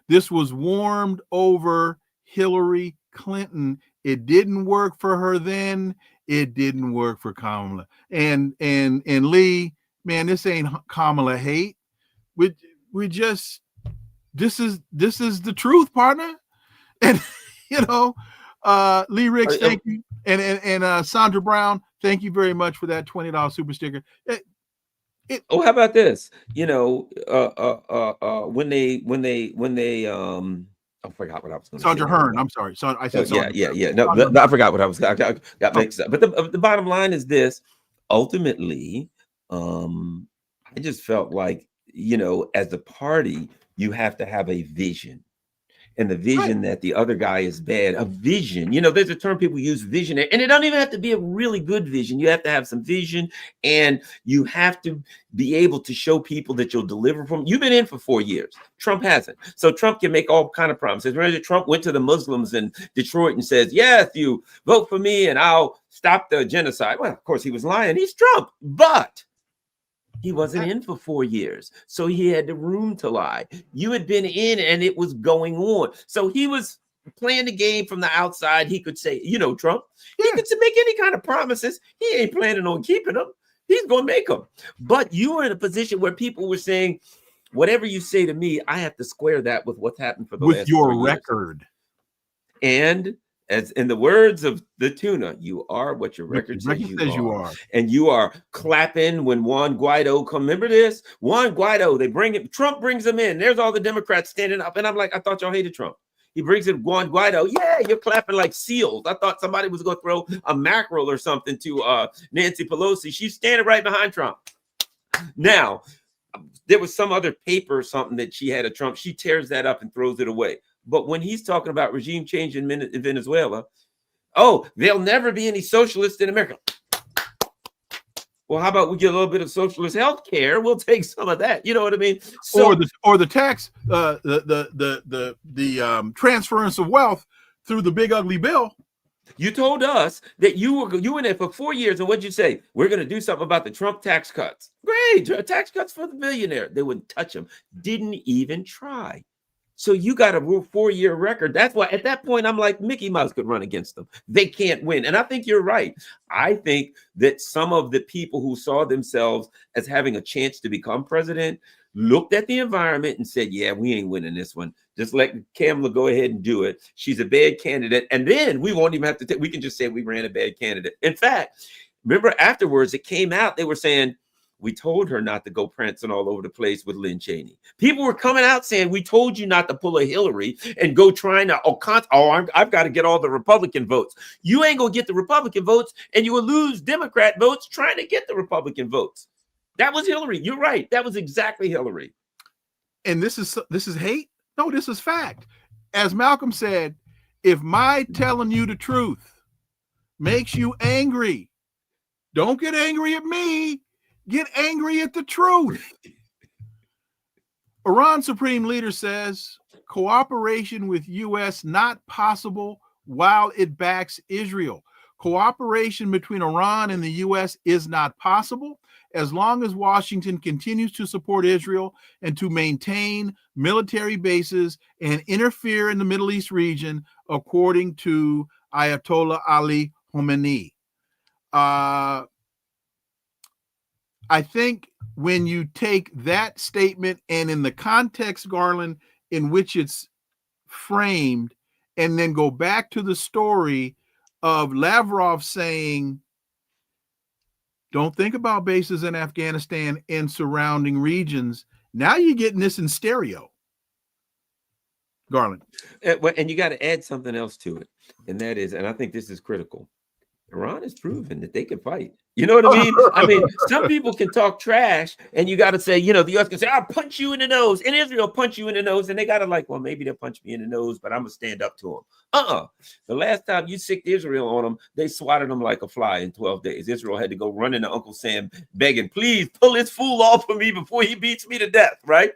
This was warmed over Hillary Clinton. It didn't work for her then. It didn't work for Kamala. And Lee, man, this ain't Kamala hate. We just, this is the truth, partner. And Lee Ricks, thank you. And Sandra Brown, thank you very much for that $20 super sticker. How about this? When they I forgot what I was going to say. Sandra Hearn. I'm sorry. I said yeah. No, I forgot what I was. Got mixed up. But the bottom line is this: ultimately, I just felt like as a party, you have to have a vision. And the vision that the other guy is bad, a vision, there's a term people use, visionary, and it don't even have to be a really good vision. You have to have some vision, and you have to be able to show people that you'll deliver from. You've been in for 4 years. Trump hasn't. So Trump can make all kind of promises. Remember, Trump went to the Muslims in Detroit and says, yes, you vote for me and I'll stop the genocide. Well, of course he was lying. He's Trump, but he wasn't in for 4 years, so he had the room to lie. You had been in, and it was going on. So he was playing the game from the outside. He could say, Trump, he could make any kind of promises. He ain't planning on keeping them. He's going to make them. But you were in a position where people were saying, whatever you say to me, I have to square that with what's happened for the last 4 years. With your record. And as in the words of the tuna, you are what your record says you are. And you are clapping when Juan Guaido come. Remember this? Juan Guaido, they bring him, Trump brings him in. There's all the Democrats standing up. And I'm like, I thought y'all hated Trump. He brings in Juan Guaido. Yeah, you're clapping like seals. I thought somebody was going to throw a mackerel or something to Nancy Pelosi. She's standing right behind Trump. Now, there was some other paper or something that she had of Trump. She tears that up and throws it away. But when he's talking about regime change in Venezuela, oh, there'll never be any socialists in America. Well, how about we get a little bit of socialist health care? We'll take some of that. You know what I mean? So, or the tax, the transference of wealth through the big ugly bill. You told us that you were there for 4 years, and what'd you say? We're going to do something about the Trump tax cuts. Great, tax cuts for the billionaire. They wouldn't touch them. Didn't even try. So you got a 4-year record. That's why at that point, I'm like, Mickey Mouse could run against them. They can't win. And I think you're right. I think that some of the people who saw themselves as having a chance to become president looked at the environment and said, yeah, we ain't winning this one. Just let Kamala go ahead and do it. She's a bad candidate. And then we won't even have to we can just say we ran a bad candidate. In fact, remember afterwards, it came out, they were saying, we told her not to go prancing all over the place with Lynn Cheney. People were coming out saying, we told you not to pull a Hillary and go trying to, I've got to get all the Republican votes. You ain't going to get the Republican votes, and you will lose Democrat votes trying to get the Republican votes. That was Hillary. You're right. That was exactly Hillary. And this is hate? No, this is fact. As Malcolm said, if my telling you the truth makes you angry, don't get angry at me. Get angry at the truth. Iran Supreme Leader says cooperation with U.S. not possible while it backs Israel. Cooperation between Iran and the U.S. is not possible as long as Washington continues to support Israel and to maintain military bases and interfere in the Middle East region, according to Ayatollah Ali Khamenei. I think when you take that statement and in the context, Garland, in which it's framed, and then go back to the story of Lavrov saying, don't think about bases in Afghanistan and surrounding regions. Now you're getting this in stereo, Garland. And you got to add something else to it. And that is, and I think this is critical, Iran has proven that they can fight. You know what I mean? I mean, some people can talk trash, and you got to say, you know, the U.S. can say, I'll punch you in the nose, and Israel punch you in the nose, and they got to like, well, maybe they'll punch me in the nose, but I'm going to stand up to them. The last time you sicked Israel on them, they swatted them like a fly in 12 days. Israel had to go running to Uncle Sam begging, please pull this fool off of me before he beats me to death, right?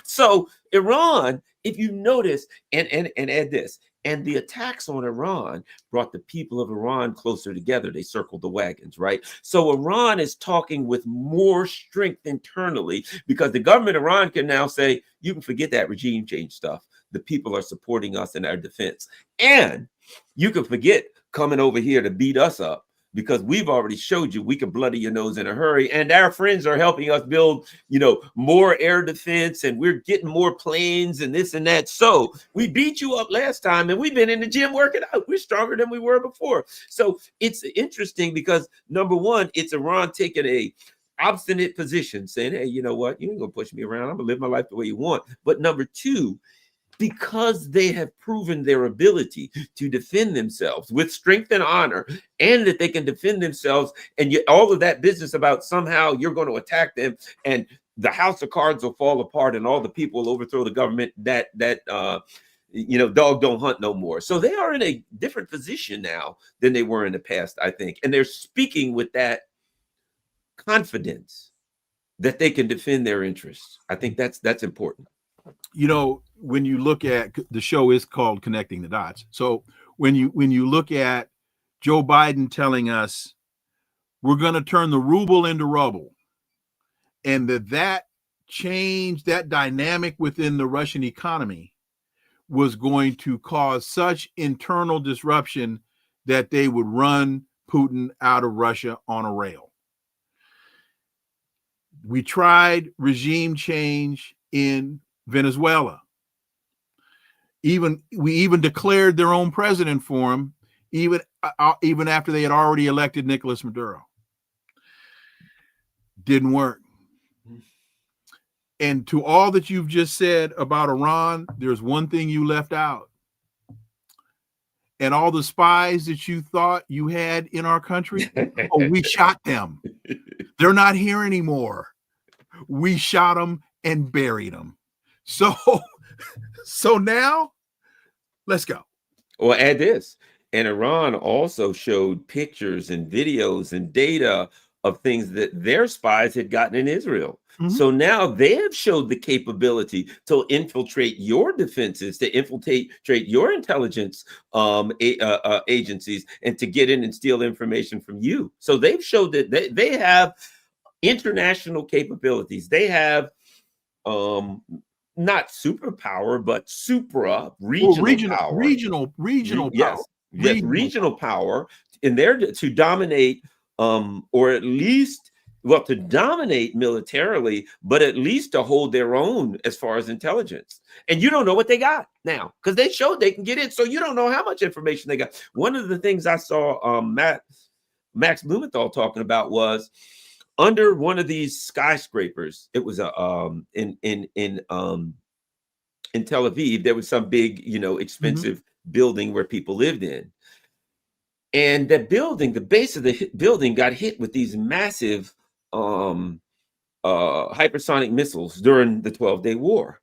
So Iran, if you notice, and add this, and the attacks on Iran brought the people of Iran closer together. They circled the wagons, right? So Iran is talking with more strength internally because the government of Iran can now say, you can forget that regime change stuff. The people are supporting us in our defense. And you can forget coming over here to beat us up because we've already showed you we can bloody your nose in a hurry. And our friends are helping us build, you know, more air defense, and we're getting more planes and this and that. So we beat you up last time, and we've been in the gym working out. We're stronger than we were before. So it's interesting because, number one, it's Iran taking a obstinate position saying, hey, you know what? You ain't gonna push me around. I'm gonna live my life the way you want. But number two, because they have proven their ability to defend themselves with strength and honor, and that they can defend themselves, and yet all of that business about somehow you're going to attack them and the house of cards will fall apart and all the people will overthrow the government, that you know, dog don't hunt no more. So they are in a different position now than they were in the past, I think. And they're speaking with that confidence that they can defend their interests. I think that's important. You know, when you look at the show is called Connecting the Dots. So when you look at Joe Biden telling us we're going to turn the ruble into rubble, and that change, that dynamic within the Russian economy was going to cause such internal disruption that they would run Putin out of Russia on a rail. We tried regime change in Venezuela. We even declared their own president for him, even after they had already elected Nicolas Maduro. Didn't work. And to all that you've just said about Iran, there's one thing you left out. And all the spies that you thought you had in our country, we shot them. They're not here anymore. We shot them and buried them. So now, let's go. Well, add this. And Iran also showed pictures and videos and data of things that their spies had gotten in Israel. Mm-hmm. So now they have showed the capability to infiltrate your defenses, to infiltrate your intelligence agencies, and to get in and steal information from you. So they've showed that they have international capabilities. They have not superpower, but regional power. Regional power. Yes, regional power in there to dominate, or at least, to dominate militarily, but at least to hold their own as far as intelligence. And you don't know what they got now, because they showed they can get in. So you don't know how much information they got. One of the things I saw Max Blumenthal talking about was under one of these skyscrapers. It was in Tel Aviv. There was some big, expensive building where people lived in. And that building, the base of the building got hit with these massive hypersonic missiles during the 12-day war.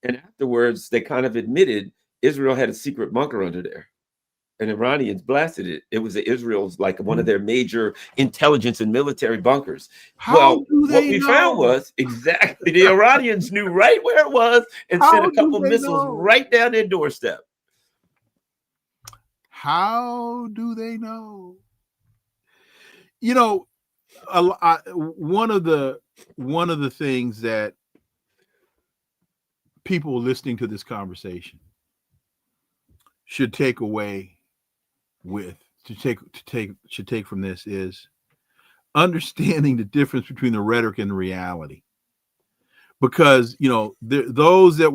And afterwards, they kind of admitted Israel had a secret bunker under there. And Iranians blasted it. It was Israel's, like, one of their major intelligence and military bunkers. What we found was exactly the Iranians knew right where it was and sent a couple missiles right down their doorstep. How do they know? One of the things that people listening to this conversation should take away should take from this is understanding the difference between the rhetoric and the reality. Because those that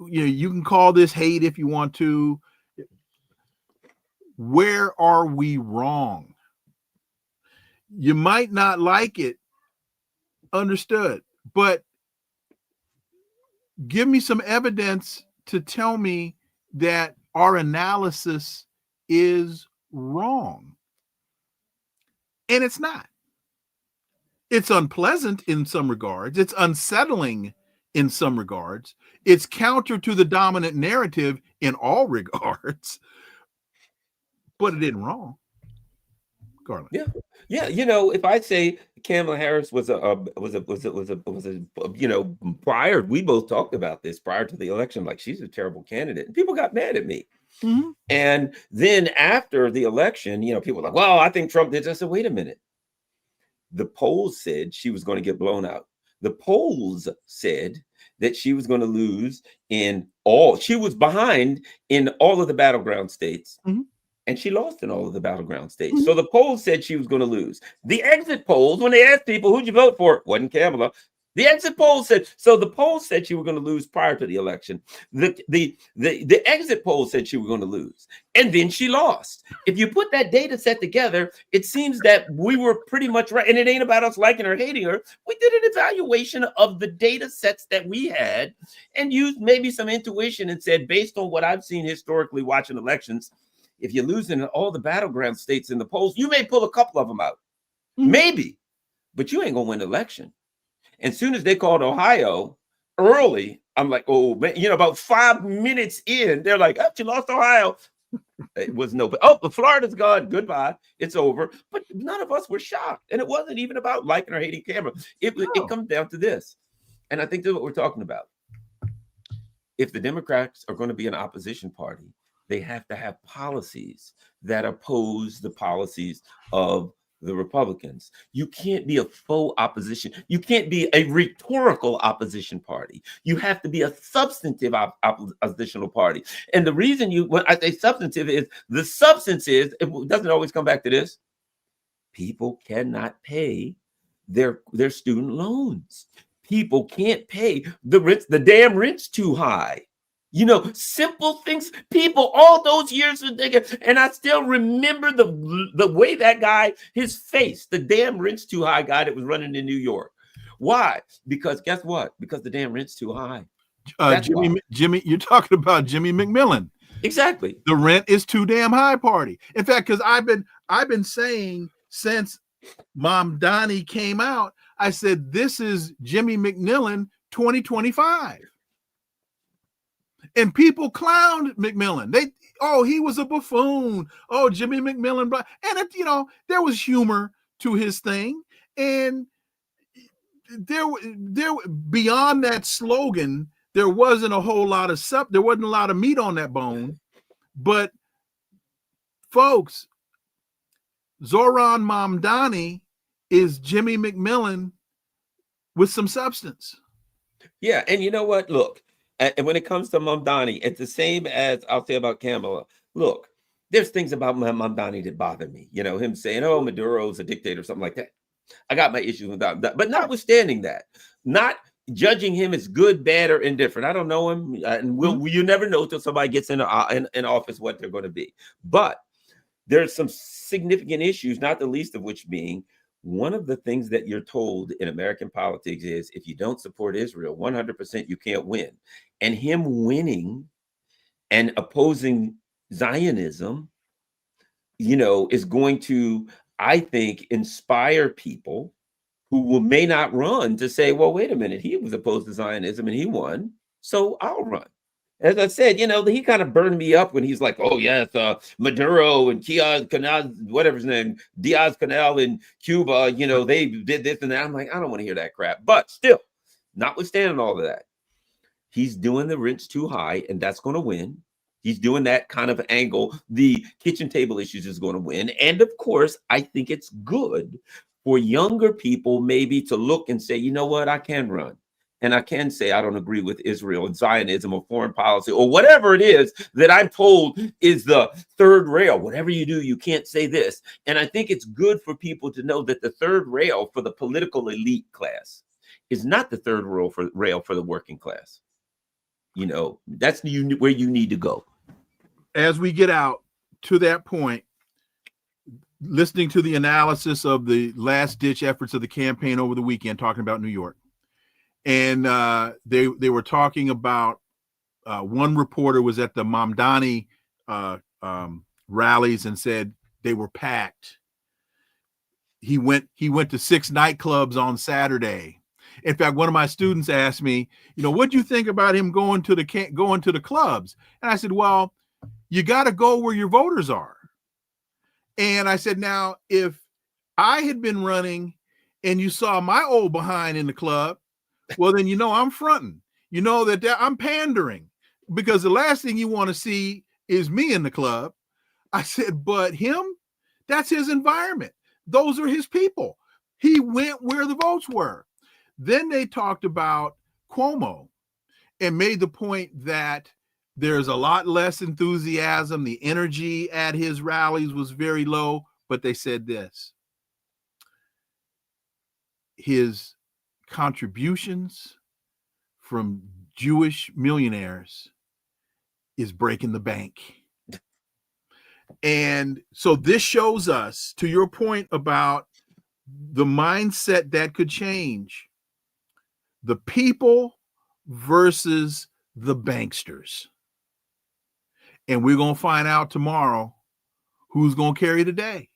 you can call this hate if you want to. Where are we wrong? You might not like it, understood, but give me some evidence to tell me that our analysis is wrong. And it's not. It's unpleasant in some regards. It's unsettling in some regards. It's counter to the dominant narrative in all regards. But it isn't wrong, Garland. Yeah. If I say Kamala Harris was prior, we both talked about this prior to the election, like she's a terrible candidate, and people got mad at me. Mm-hmm. And then after the election, people were like, "Well, I think Trump did." I said, "Wait a minute." The polls said she was going to get blown out. The polls said that she was going to lose she was behind in all of the battleground states. Mm-hmm. And she lost in all of the battleground states. Mm-hmm. So the polls said she was going to lose. The exit polls, when they asked people, who'd you vote for? Wasn't Kamala. The exit polls said, so the polls said she was going to lose prior to the election. The exit polls said she was going to lose. And then she lost. If you put that data set together, it seems that we were pretty much right. And it ain't about us liking or hating her. We did an evaluation of the data sets that we had and used maybe some intuition and said, based on what I've seen historically watching elections, if you're losing in all the battleground states in the polls, you may pull a couple of them out. Mm-hmm. Maybe, but you ain't going to win the election. And as soon as they called Ohio early, I'm like, oh, man, about 5 minutes in, they're like, oh, you lost Ohio. It was but Florida's gone. Goodbye. It's over. But none of us were shocked. And it wasn't even about liking or hating Kamala. It comes down to this. And I think that's what we're talking about. If the Democrats are going to be an opposition party, they have to have policies that oppose the policies of the Republicans. You can't be a faux opposition. You can't be a rhetorical opposition party. You have to be a substantive oppositional party. And the reason when I say substantive is the substance is, it doesn't always come back to this. People cannot pay their student loans. People can't pay the rent. The damn rent's too high. Simple things. People all those years are thinking, and I still remember the way that guy, his face, the damn rent's too high guy that was running in New York. Why? Because guess what? Because the damn rent's too high. Jimmy, you're talking about Jimmy McMillan. Exactly. The rent is too damn high party. In fact, because I've been saying since Mamdani came out, I said, this is Jimmy McMillan 2025. And people clowned McMillan. He was a buffoon. Oh, Jimmy McMillan. And there was humor to his thing. And there beyond that slogan, there wasn't a whole lot of there wasn't a lot of meat on that bone. But folks, Zohran Mamdani is Jimmy McMillan with some substance. Yeah, and you know what? Look, and when it comes to Mamdani, it's the same as I'll say about Kamala. Look, there's things about Mamdani that bother me. Him saying, "Oh, Maduro's a dictator," or something like that. I got my issues with that. But notwithstanding that, not judging him as good, bad, or indifferent. I don't know him, and you never know till somebody gets in office what they're going to be. But there's some significant issues, not the least of which being one of the things that you're told in American politics is if you don't support Israel, 100% you can't win. And him winning and opposing Zionism, is going to, I think, inspire people who may not run to say, well, wait a minute, he was opposed to Zionism and he won, so I'll run. As I said, he kind of burned me up when he's like, oh, yes, Maduro and Diaz-Canel, whatever his name, Diaz-Canel in Cuba, they did this and that. I'm like, I don't want to hear that crap. But still, notwithstanding all of that, he's doing the rent's too high, and that's going to win. He's doing that kind of angle. The kitchen table issues is going to win. And, of course, I think it's good for younger people maybe to look and say, you know what, I can run. And I can say I don't agree with Israel and Zionism or foreign policy or whatever it is that I'm told is the third rail. Whatever you do, you can't say this. And I think it's good for people to know that the third rail for the political elite class is not the third rail for the working class. That's where you need to go. As we get out to that point, listening to the analysis of the last-ditch efforts of the campaign over the weekend, talking about New York. And they were talking about one reporter was at the Mamdani rallies and said they were packed. He went to 6 nightclubs on Saturday. In fact, one of my students asked me, what do you think about him going to the clubs? And I said, well, you got to go where your voters are. And I said, now, if I had been running and you saw my old behind in the club, well, then I'm fronting. That I'm pandering, because the last thing you want to see is me in the club. I said, but him, that's his environment. Those are his people. He went where the votes were. Then they talked about Cuomo and made the point that there's a lot less enthusiasm. The energy at his rallies was very low, but they said this: his contributions from Jewish millionaires is breaking the bank. And so this shows us, to your point about the mindset that could change, the people versus the banksters. And we're going to find out tomorrow who's going to carry the day.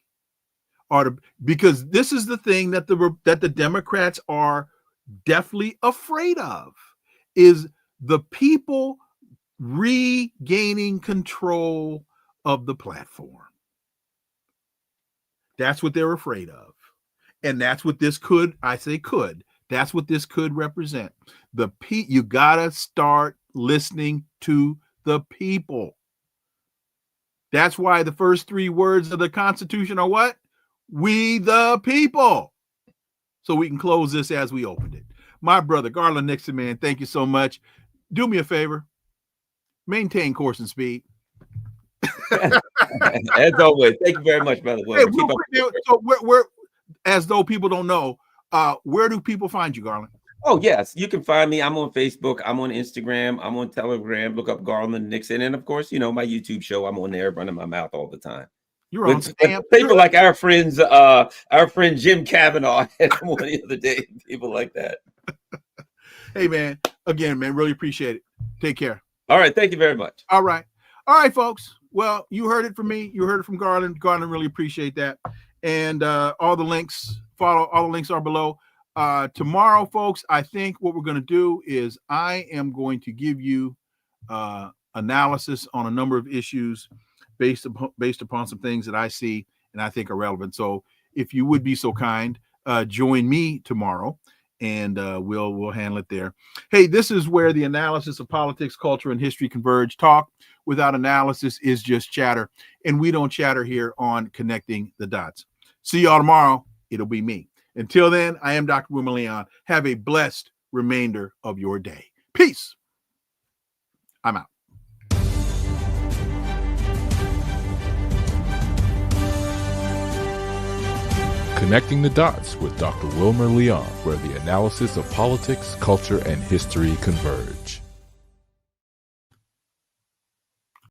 Because this is the thing that the Democrats are definitely afraid of, is the people regaining control of the platform. That's what they're afraid of. And that's what this that's what this could represent. You gotta start listening to the people. That's why the first 3 words of the Constitution are what? We the people. So we can close this as we opened it. My brother, Garland Nixon, man, thank you so much. Do me a favor. Maintain course and speed. As always, thank you very much, brother. Hey, so we're, as though people don't know, Where do people find you, Garland? Oh, yes. You can find me. I'm on Facebook. I'm on Instagram. I'm on Telegram. Look up Garland Nixon. And of course, my YouTube show. I'm on there running my mouth all the time. You're on stamp. People like our friend Jim Kavanaugh had one the other day. People like that. Hey, man. Again, man, really appreciate it. Take care. All right. Thank you very much. All right. All right, folks. Well, you heard it from me. You heard it from Garland. Garland, really appreciate that. And all the links are below. Tomorrow, folks, I think what we're going to do is I am going to give you analysis on a number of issues based upon some things that I see and I think are relevant. So if you would be so kind, join me tomorrow, and we'll handle it there. Hey, this is where the analysis of politics, culture, and history converge. Talk without analysis is just chatter, and we don't chatter here on Connecting the Dots. See y'all tomorrow. It'll be me. Until then, I am Dr. Wilmer Leon. Have a blessed remainder of your day. Peace. I'm out. Connecting the Dots with Dr. Wilmer Leon, where the analysis of politics, culture, and history converge.